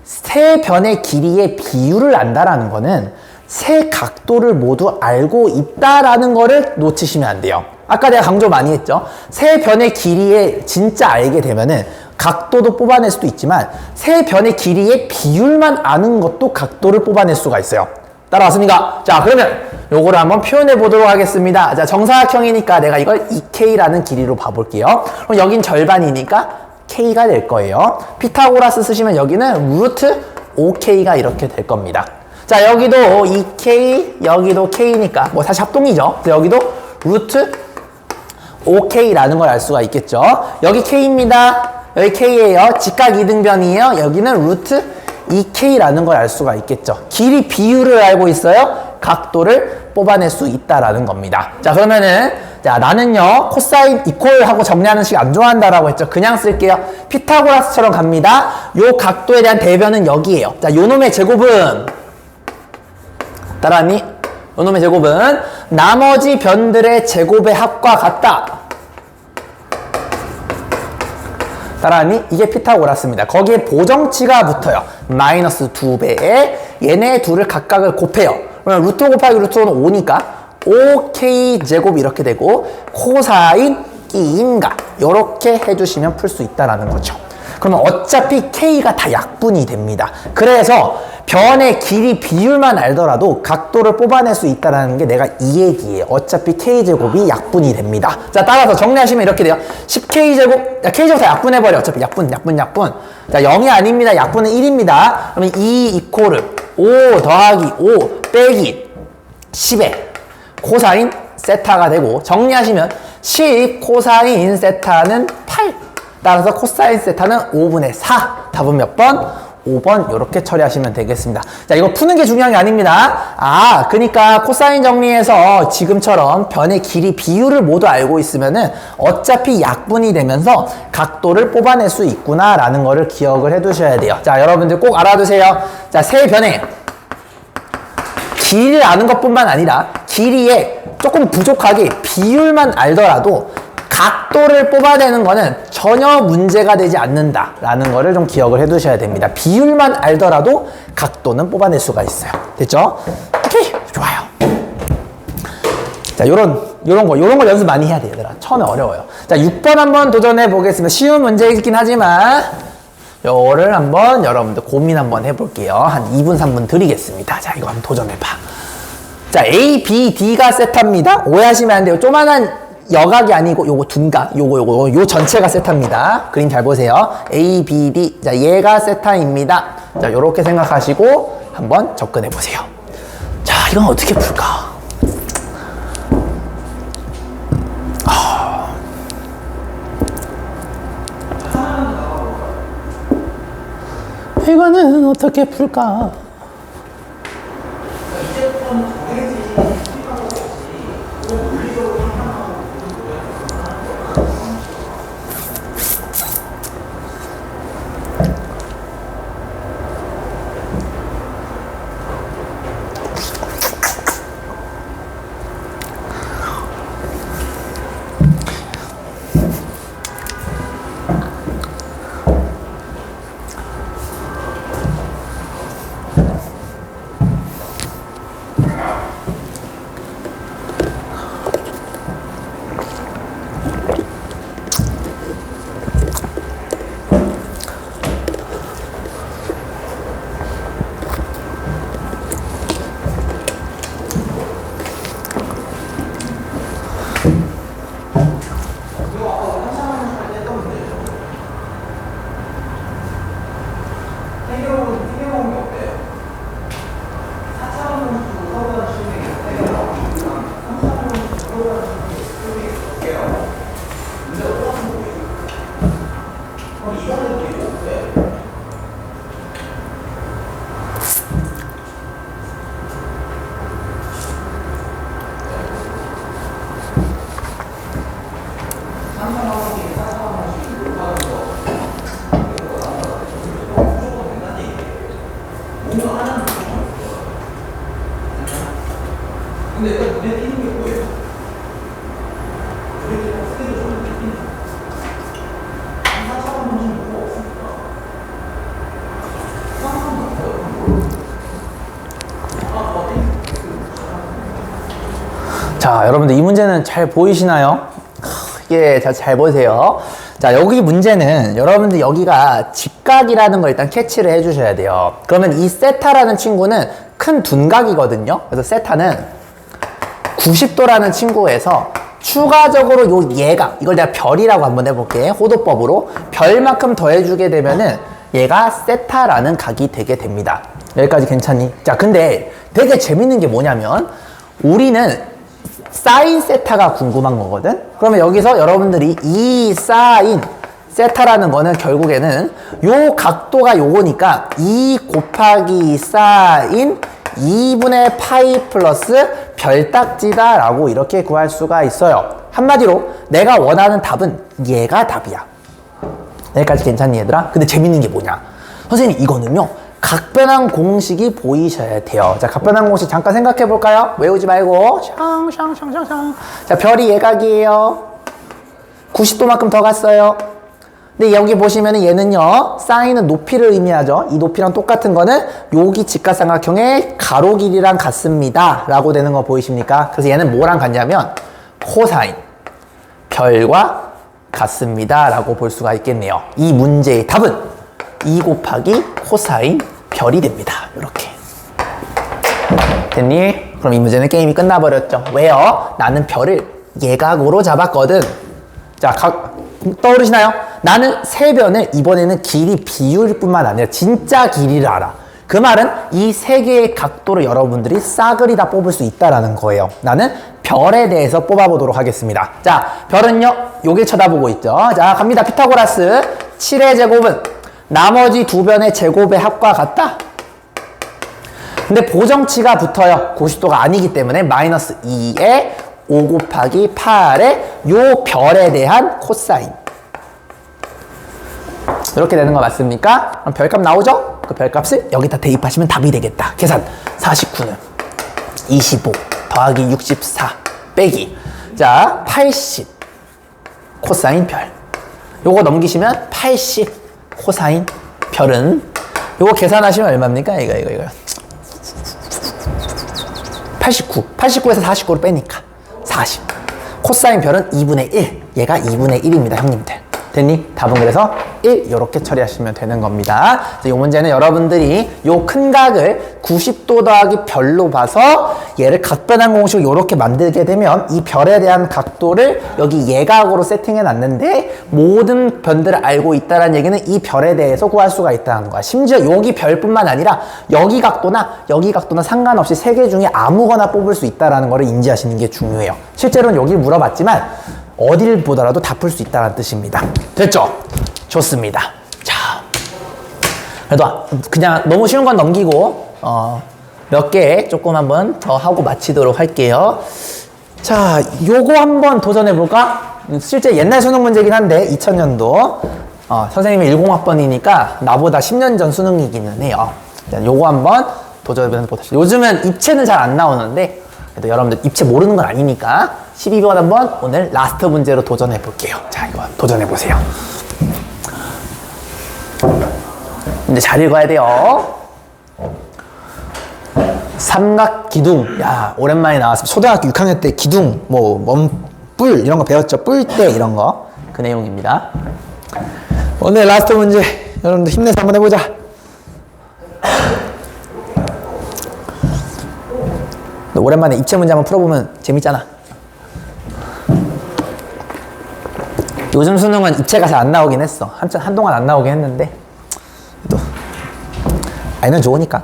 세 변의 길이의 비율을 안다라는 거는 세 각도를 모두 알고 있다라는 거를 놓치시면 안 돼요. 아까 내가 강조 많이 했죠. 세 변의 길이에 진짜 알게 되면은 각도도 뽑아낼 수도 있지만 세 변의 길이의 비율만 아는 것도 각도를 뽑아낼 수가 있어요. 따라왔습니까? 자, 그러면 요거를 한번 표현해 보도록 하겠습니다. 자, 정사각형이니까 내가 이걸 2K라는 길이로 봐볼게요. 그럼 여긴 절반이니까 K가 될 거예요. 피타고라스 쓰시면 여기는 루트 5K가 이렇게 될 겁니다. 자, 여기도 2K, 여기도 K니까 뭐 사실 합동이죠. 그래서 여기도 루트 5K라는 걸 알 수가 있겠죠. 여기 K입니다. 여기 K예요. 직각 이등변이에요. 여기는 루트 2K라는 걸 알 수가 있겠죠. 길이 비율을 알고 있어요. 각도를 뽑아낼 수 있다라는 겁니다. 자, 그러면은 자, 나는요 코사인 이퀄 하고 정리하는 식 안 좋아한다라고 했죠. 그냥 쓸게요. 피타고라스처럼 갑니다. 요 각도에 대한 대변은 여기에요. 자, 요 놈의 제곱은 따라하니? 요 놈의 제곱은 나머지 변들의 제곱의 합과 같다. 따라하니? 이게 피타고라스입니다. 거기에 보정치가 붙어요. 마이너스 2배에 얘네 둘을 각각을 곱해요. 그러면 루트 곱하기 루트 5는 5니까 5K 제곱 이렇게 되고 코사인 E인가 이렇게 해주시면 풀 수 있다라는 거죠. 그러면 어차피 K가 다 약분이 됩니다. 그래서 변의 길이 비율만 알더라도 각도를 뽑아낼 수 있다는 게 내가 이 얘기예요. 어차피 K제곱이 약분이 됩니다. 자, 따라서 정리하시면 이렇게 돼요. 10K제곱, K제곱 다 약분해버려. 어차피 약분. 자, 0이 아닙니다. 약분은 1입니다. 그러면 2 이코르 5 더하기 5 빼기 10에 코사인 세타가 되고 정리하시면 10 코사인 세타는 8. 따라서 코사인 세타는 5분의 4. 답은 몇 번? 5번 이렇게 처리하시면 되겠습니다. 자, 이거 푸는 게 중요한 게 아닙니다. 그러니까 코사인 정리해서 지금처럼 변의 길이 비율을 모두 알고 있으면은 어차피 약분이 되면서 각도를 뽑아낼 수 있구나라는 거를 기억을 해두셔야 돼요. 자, 여러분들 꼭 알아두세요. 자, 세 변의 길이를 아는 것뿐만 아니라 길이에 조금 부족하게 비율만 알더라도 각도를 뽑아내는 거는 전혀 문제가 되지 않는다라는 거를 좀 기억을 해두셔야 됩니다. 비율만 알더라도 각도는 뽑아낼 수가 있어요. 됐죠? 오케이, 좋아요. 자, 요런 거 연습 많이 해야 돼요, 얘들아. 처음에 어려워요. 자, 6번 한번 도전해 보겠습니다. 쉬운 문제이긴 하지만 요거를 한번 여러분들 고민 한번 해볼게요. 한 2분, 3분 드리겠습니다. 자, 이거 한번 도전해봐. 자, A, B, D가 세타입니다. 오해하시면 안 돼요. 조만한 여각이 아니고 요거 둔각, 요 전체가 세타입니다. 그림 잘 보세요. A, B, D. 자, 얘가 세타입니다. 자, 요렇게 생각하시고 한번 접근해 보세요. 자, 이건 어떻게 풀까? 이거는 어떻게 풀까? 자, 여러분들 이 문제는 잘 보이시나요? 이게 잘 보세요. 자, 여기 문제는 여러분들 여기가 직각이라는 걸 일단 캐치를 해주셔야 돼요. 그러면 이 세타라는 친구는 큰 둔각이거든요. 그래서 세타는 90도라는 친구에서 추가적으로 요 얘가, 이걸 내가 별이라고 한번 해볼게. 호도법으로 별만큼 더해주게 되면은 얘가 세타라는 각이 되게 됩니다. 여기까지 괜찮니? 자, 근데 되게 재밌는 게 뭐냐면 우리는 사인 세타가 궁금한 거거든. 그러면 여기서 여러분들이 이 사인 세타라는 거는 결국에는 요 각도가 요거니까 2 곱하기 사인 2분의 파이 플러스 별딱지다 라고 이렇게 구할 수가 있어요. 한마디로 내가 원하는 답은 얘가 답이야. 여기까지 괜찮니 얘들아? 근데 재밌는 게 뭐냐, 선생님 이거는요 각변환 공식이 보이셔야 돼요. 자, 각변환 공식 잠깐 생각해 볼까요? 외우지 말고 샹샹샹샹샹. 자, 별이 예각이에요. 90도만큼 더 갔어요. 근데 여기 보시면은 얘는요 사인은 높이를 의미하죠. 이 높이랑 똑같은 거는 여기 직각삼각형의 가로 길이랑 같습니다 라고 되는 거 보이십니까? 그래서 얘는 뭐랑 같냐면 코사인 별과 같습니다 라고 볼 수가 있겠네요. 이 문제의 답은 2 곱하기 코사인 별이 됩니다. 이렇게 됐니? 그럼 이 문제는 게임이 끝나버렸죠. 왜요? 나는 별을 예각으로 잡았거든. 자, 떠오르시나요? 나는 세변을 이번에는 길이 비율 뿐만 아니라 진짜 길이를 알아. 그 말은 이 세 개의 각도를 여러분들이 싸그리 다 뽑을 수 있다라는 거예요. 나는 별에 대해서 뽑아보도록 하겠습니다. 자, 별은요 여길 쳐다보고 있죠. 자, 갑니다. 피타고라스 7의 제곱은 나머지 두 변의 제곱의 합과 같다. 근데 보정치가 붙어요. 90도가 아니기 때문에 마이너스 2에 5 곱하기 8의 요 별에 대한 코사인. 이렇게 되는 거 맞습니까? 그럼 별값 나오죠? 그 별값을 여기다 대입하시면 답이 되겠다. 계산. 49는 25 더하기 64 빼기. 자, 80 코사인 별. 요거 넘기시면 80 코사인 별은 요거 계산하시면 얼마입니까? 이거 89에서 49를 빼니까 40. 코사인 별은 2분의 1. 얘가 2분의 1입니다, 형님들. 됐니? 답은 그래서 1 이렇게 처리하시면 되는 겁니다. 이 문제는 여러분들이 요 큰 각을 90도 더하기 별로 봐서 얘를 각변환 공식을 이렇게 만들게 되면 이 별에 대한 각도를 여기 예각으로 세팅해 놨는데 모든 변들을 알고 있다는 얘기는 이 별에 대해서 구할 수가 있다는 거야. 심지어 여기 별뿐만 아니라 여기 각도나 상관없이 세 개 중에 아무거나 뽑을 수 있다는 거를 인지하시는 게 중요해요. 실제로는 여기 물어봤지만 어디를 보더라도 다 풀 수 있다는 뜻입니다. 됐죠? 좋습니다. 자, 그래도 그냥 너무 쉬운 건 넘기고 몇 개 조금 한번 더 하고 마치도록 할게요. 자, 요거 한번 도전해 볼까? 실제 옛날 수능 문제긴 한데 2000년도 선생님이 10학번이니까 나보다 10년 전 수능이기는 해요. 자, 요거 한번 도전해 보시죠. 요즘은 입체는 잘 안 나오는데 그래도 여러분들 입체 모르는 건 아니니까 12번 한번 오늘 라스트 문제로 도전해 볼게요. 자, 이거 도전해 보세요. 근데 잘 읽어야 돼요. 삼각 기둥. 야, 오랜만에 나왔습니다. 초등학교 6학년 때 기둥, 뿔 이런 거 배웠죠. 뿔대 이런 거. 그 내용입니다. 오늘 라스트 문제 여러분들 힘내서 한번 해보자. 오랜만에 입체 문제 한번 풀어보면 재밌잖아. 요즘 수능은 입체가 잘 안 나오긴 했어. 한동안 안 나오긴 했는데 또 알면 좋으니까.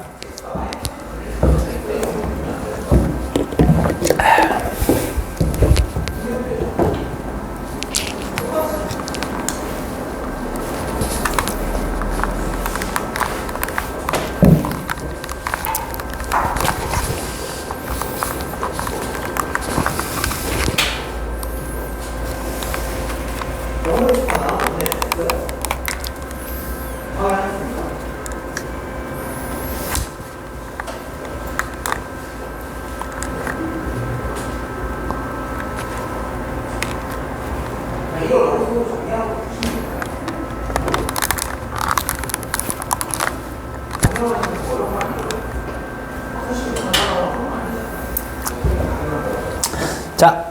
자,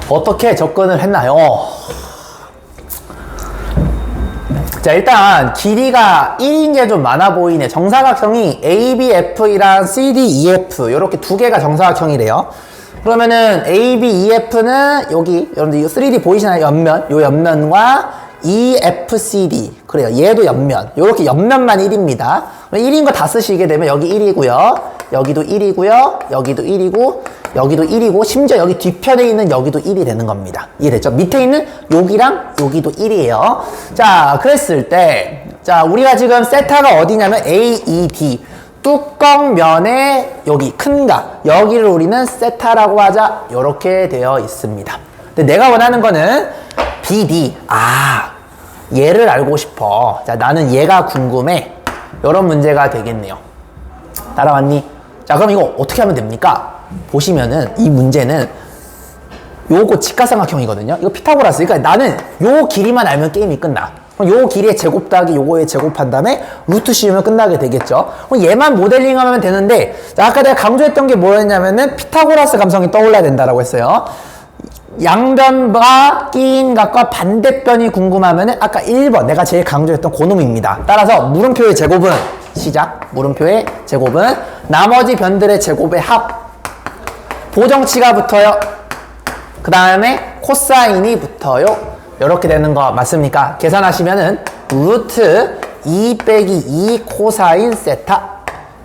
어떻게 접근을 했나요? 자, 일단 길이가 1인 게 좀 많아 보이네. 정사각형이 ABF이랑 CDEF 이렇게 두 개가 정사각형이래요. 그러면은 ABEF는 여기 여러분들 이 3D 보이시나요? 옆면, 요 옆면과 EFCD 그래요. 얘도 옆면. 요렇게 옆면만 1입니다. 1인 거 다 쓰시게 되면 여기 1이고요. 여기도 1이고요. 여기도 1이고 여기도 1이고 심지어 여기 뒤편에 있는 여기도 1이 되는 겁니다. 이해됐죠? 밑에 있는 여기랑 여기도 1이에요. 자, 그랬을 때 자, 우리가 지금 세타가 어디냐면 AED 뚜껑면에 여기 큰가 여기를 우리는 세타라고 하자. 요렇게 되어 있습니다. 근데 내가 원하는 거는 BD. 아, 얘를 알고 싶어. 자, 나는 얘가 궁금해. 이런 문제가 되겠네요. 따라왔니? 자, 그럼 이거 어떻게 하면 됩니까? 보시면은 이 문제는 요거 직각삼각형이거든요. 이거 피타고라스. 그러니까 나는 요 길이만 알면 게임이 끝나. 그럼 요 길이의 제곱 더하기 요거의 제곱한 다음에 루트 씌우면 끝나게 되겠죠. 그럼 얘만 모델링하면 되는데, 자, 아까 내가 강조했던 게 뭐였냐면은 피타고라스 감성이 떠올라야 된다라고 했어요. 양변과 끼인 각과 반대변이 궁금하면은 아까 1번 내가 제일 강조했던 고놈입니다. 따라서 물음표의 제곱은 시작. 물음표의 제곱은 나머지 변들의 제곱의 합. 보정치가 붙어요. 그 다음에 코사인이 붙어요. 이렇게 되는 거 맞습니까? 계산하시면은 루트 2 빼기 2 코사인 세타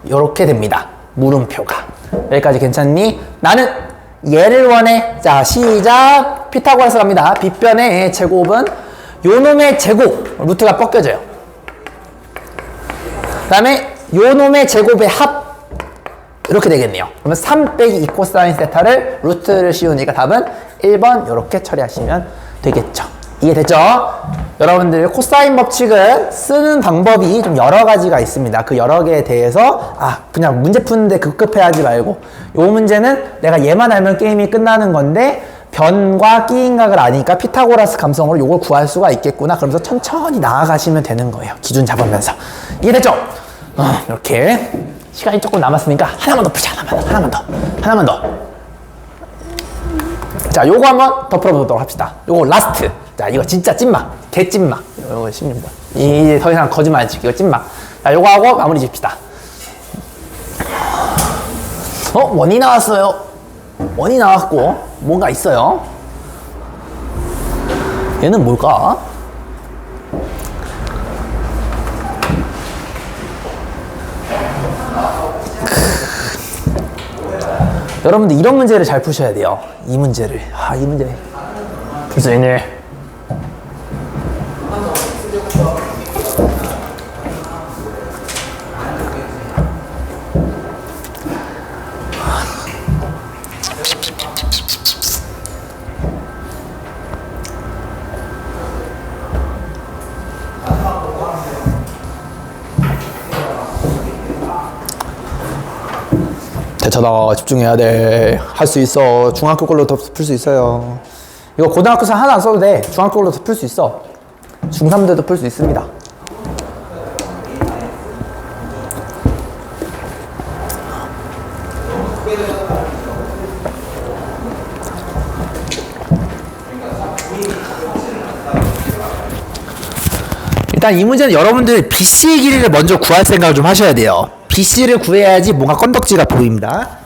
이렇게 됩니다. 물음표가. 여기까지 괜찮니? 나는 얘를 원해. 자, 시작. 피타고라스 갑니다. 빗변의 제곱은 요놈의 제곱. 루트가 벗겨져요. 그 다음에 요놈의 제곱의 합. 이렇게 되겠네요. 그러면 3 빼기 2 코사인 세타를 루트를 씌우니까 답은 1번 이렇게 처리하시면 되겠죠. 이해됐죠? 여러분들 코사인 법칙은 쓰는 방법이 좀 여러 가지가 있습니다. 그 여러 개에 대해서 그냥 문제 푸는데 급급해하지 말고 요 문제는 내가 얘만 알면 게임이 끝나는 건데 변과 끼인각을 아니까 피타고라스 감성으로 요걸 구할 수가 있겠구나. 그러면서 천천히 나아가시면 되는 거예요. 기준 잡으면서. 이해됐죠? 이렇게 시간이 조금 남았으니까 하나만 더 푸자. 하나만 더. 자, 요거 한번 더 풀어보도록 합시다. 요거 라스트. 자, 이거 진짜 찐막. 개찐막. 요거 쉽니다. 이제 더 이상 거짓말 안 치고 이거 찐막. 자, 요거 하고 마무리 짓읍시다. 원이 나왔어요. 원이 나왔고 뭔가 있어요. 얘는 뭘까? 여러분들 이런 문제를 잘 푸셔야 돼요. 이 문제를. 이 문제 풀 수 있네. 대처다. 집중해야 돼. 할 수 있어. 중학교 걸로 더 풀 수 있어요. 이거 고등학교에서 하나 안 써도 돼. 중학교 걸로 더 풀 수 있어. 중3 때도 풀 수 있습니다. 일단 이 문제는 여러분들 BC의 길이를 먼저 구할 생각을 좀 하셔야 돼요. BC를 구해야지 뭔가 건덕지가 보입니다.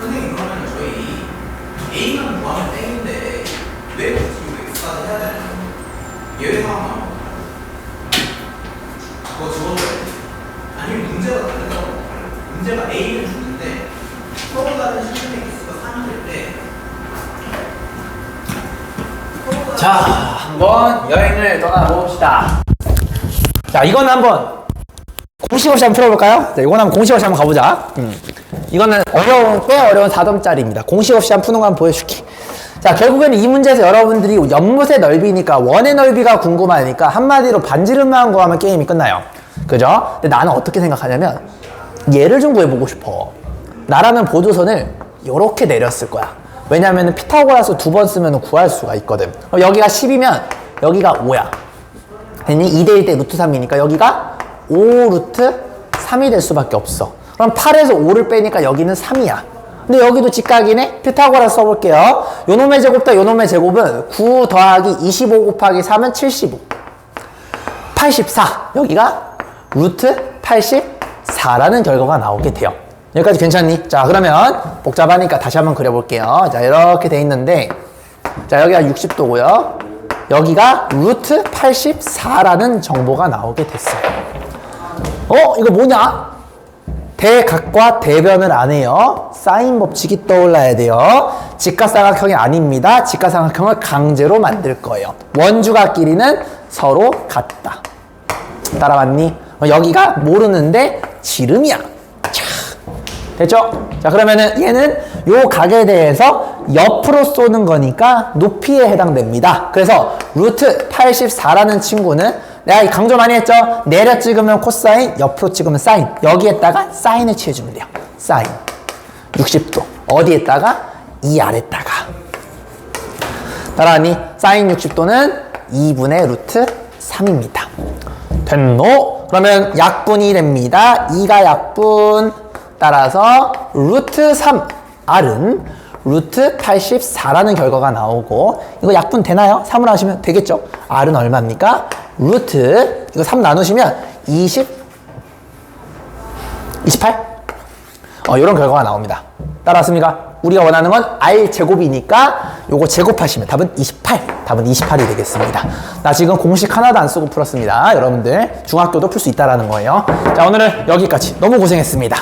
선생님 그러면 저희 A만 구하면 땡인데 왜 지금 X까지 해야 되나요? 예외 상황만 그거 적어줘야 돼. 아니면 문제가 다르다고 문제가 A를 주는데 서로 다른 실행 X가 3일 때 자, 한번 여행을 떠나봅시다. 자, 이거는 한번 공식 없이 한번 풀어볼까요? 자, 이거는 한번 공식 없이 한번 가보자. 이거는 꽤 어려운 4점짜리입니다. 공식 없이 한번 푸는 거 한번 보여줄게. 자, 결국에는 이 문제에서 여러분들이 연못의 넓이니까 원의 넓이가 궁금하니까 한마디로 반지름만 구하면 게임이 끝나요. 그죠? 근데 나는 어떻게 생각하냐면 얘를 좀 구해보고 싶어. 나라면 보조선을 이렇게 내렸을 거야. 왜냐면은 피타고라스 2번 쓰면 구할 수가 있거든. 그럼 여기가 10이면 여기가 5야. 괜히 2대1 대 루트 3이니까 여기가 5 루트 3이 될 수밖에 없어. 그럼 8에서 5를 빼니까 여기는 3이야. 근데 여기도 직각이네? 피타고라스 써볼게요. 요놈의 제곱다 요놈의 제곱은 9 더하기 25 곱하기 3은 75. 84. 여기가 루트 84라는 결과가 나오게 돼요. 여기까지 괜찮니? 자, 그러면 복잡하니까 다시 한번 그려볼게요. 자, 이렇게 돼 있는데, 자, 여기가 60도고요. 여기가 루트 84라는 정보가 나오게 됐어요. 이거 뭐냐? 대각과 대변을 안 해요. 사인 법칙이 떠올라야 돼요. 직각삼각형이 아닙니다. 직각삼각형을 강제로 만들 거예요. 원주각 길이는 서로 같다. 따라왔니? 여기가 모르는데 지름이야. 자, 됐죠? 자, 그러면은 얘는 요 각에 대해서 옆으로 쏘는 거니까 높이에 해당됩니다. 그래서 루트 84라는 친구는 내가 강조 많이 했죠? 내려 찍으면 코사인, 옆으로 찍으면 사인. 여기에다가 사인을 취해주면 돼요. 사인. 60도. 어디에다가? 이 아래다가. 따라하니? 사인 60도는 2분의 루트 3입니다. 됐노? 그러면 약분이 됩니다. 2가 약분. 따라서 루트 3. R은 루트 84라는 결과가 나오고, 이거 약분 되나요? 3으로 하시면 되겠죠? R은 얼마입니까? 루트, 이거 3 나누시면 28? 이런 결과가 나옵니다. 따라왔습니까? 우리가 원하는 건 R 제곱이니까 요거 제곱하시면 답은 28. 답은 28이 되겠습니다. 나 지금 공식 하나도 안 쓰고 풀었습니다. 여러분들 중학교도 풀 수 있다라는 거예요. 자, 오늘은 여기까지. 너무 고생했습니다.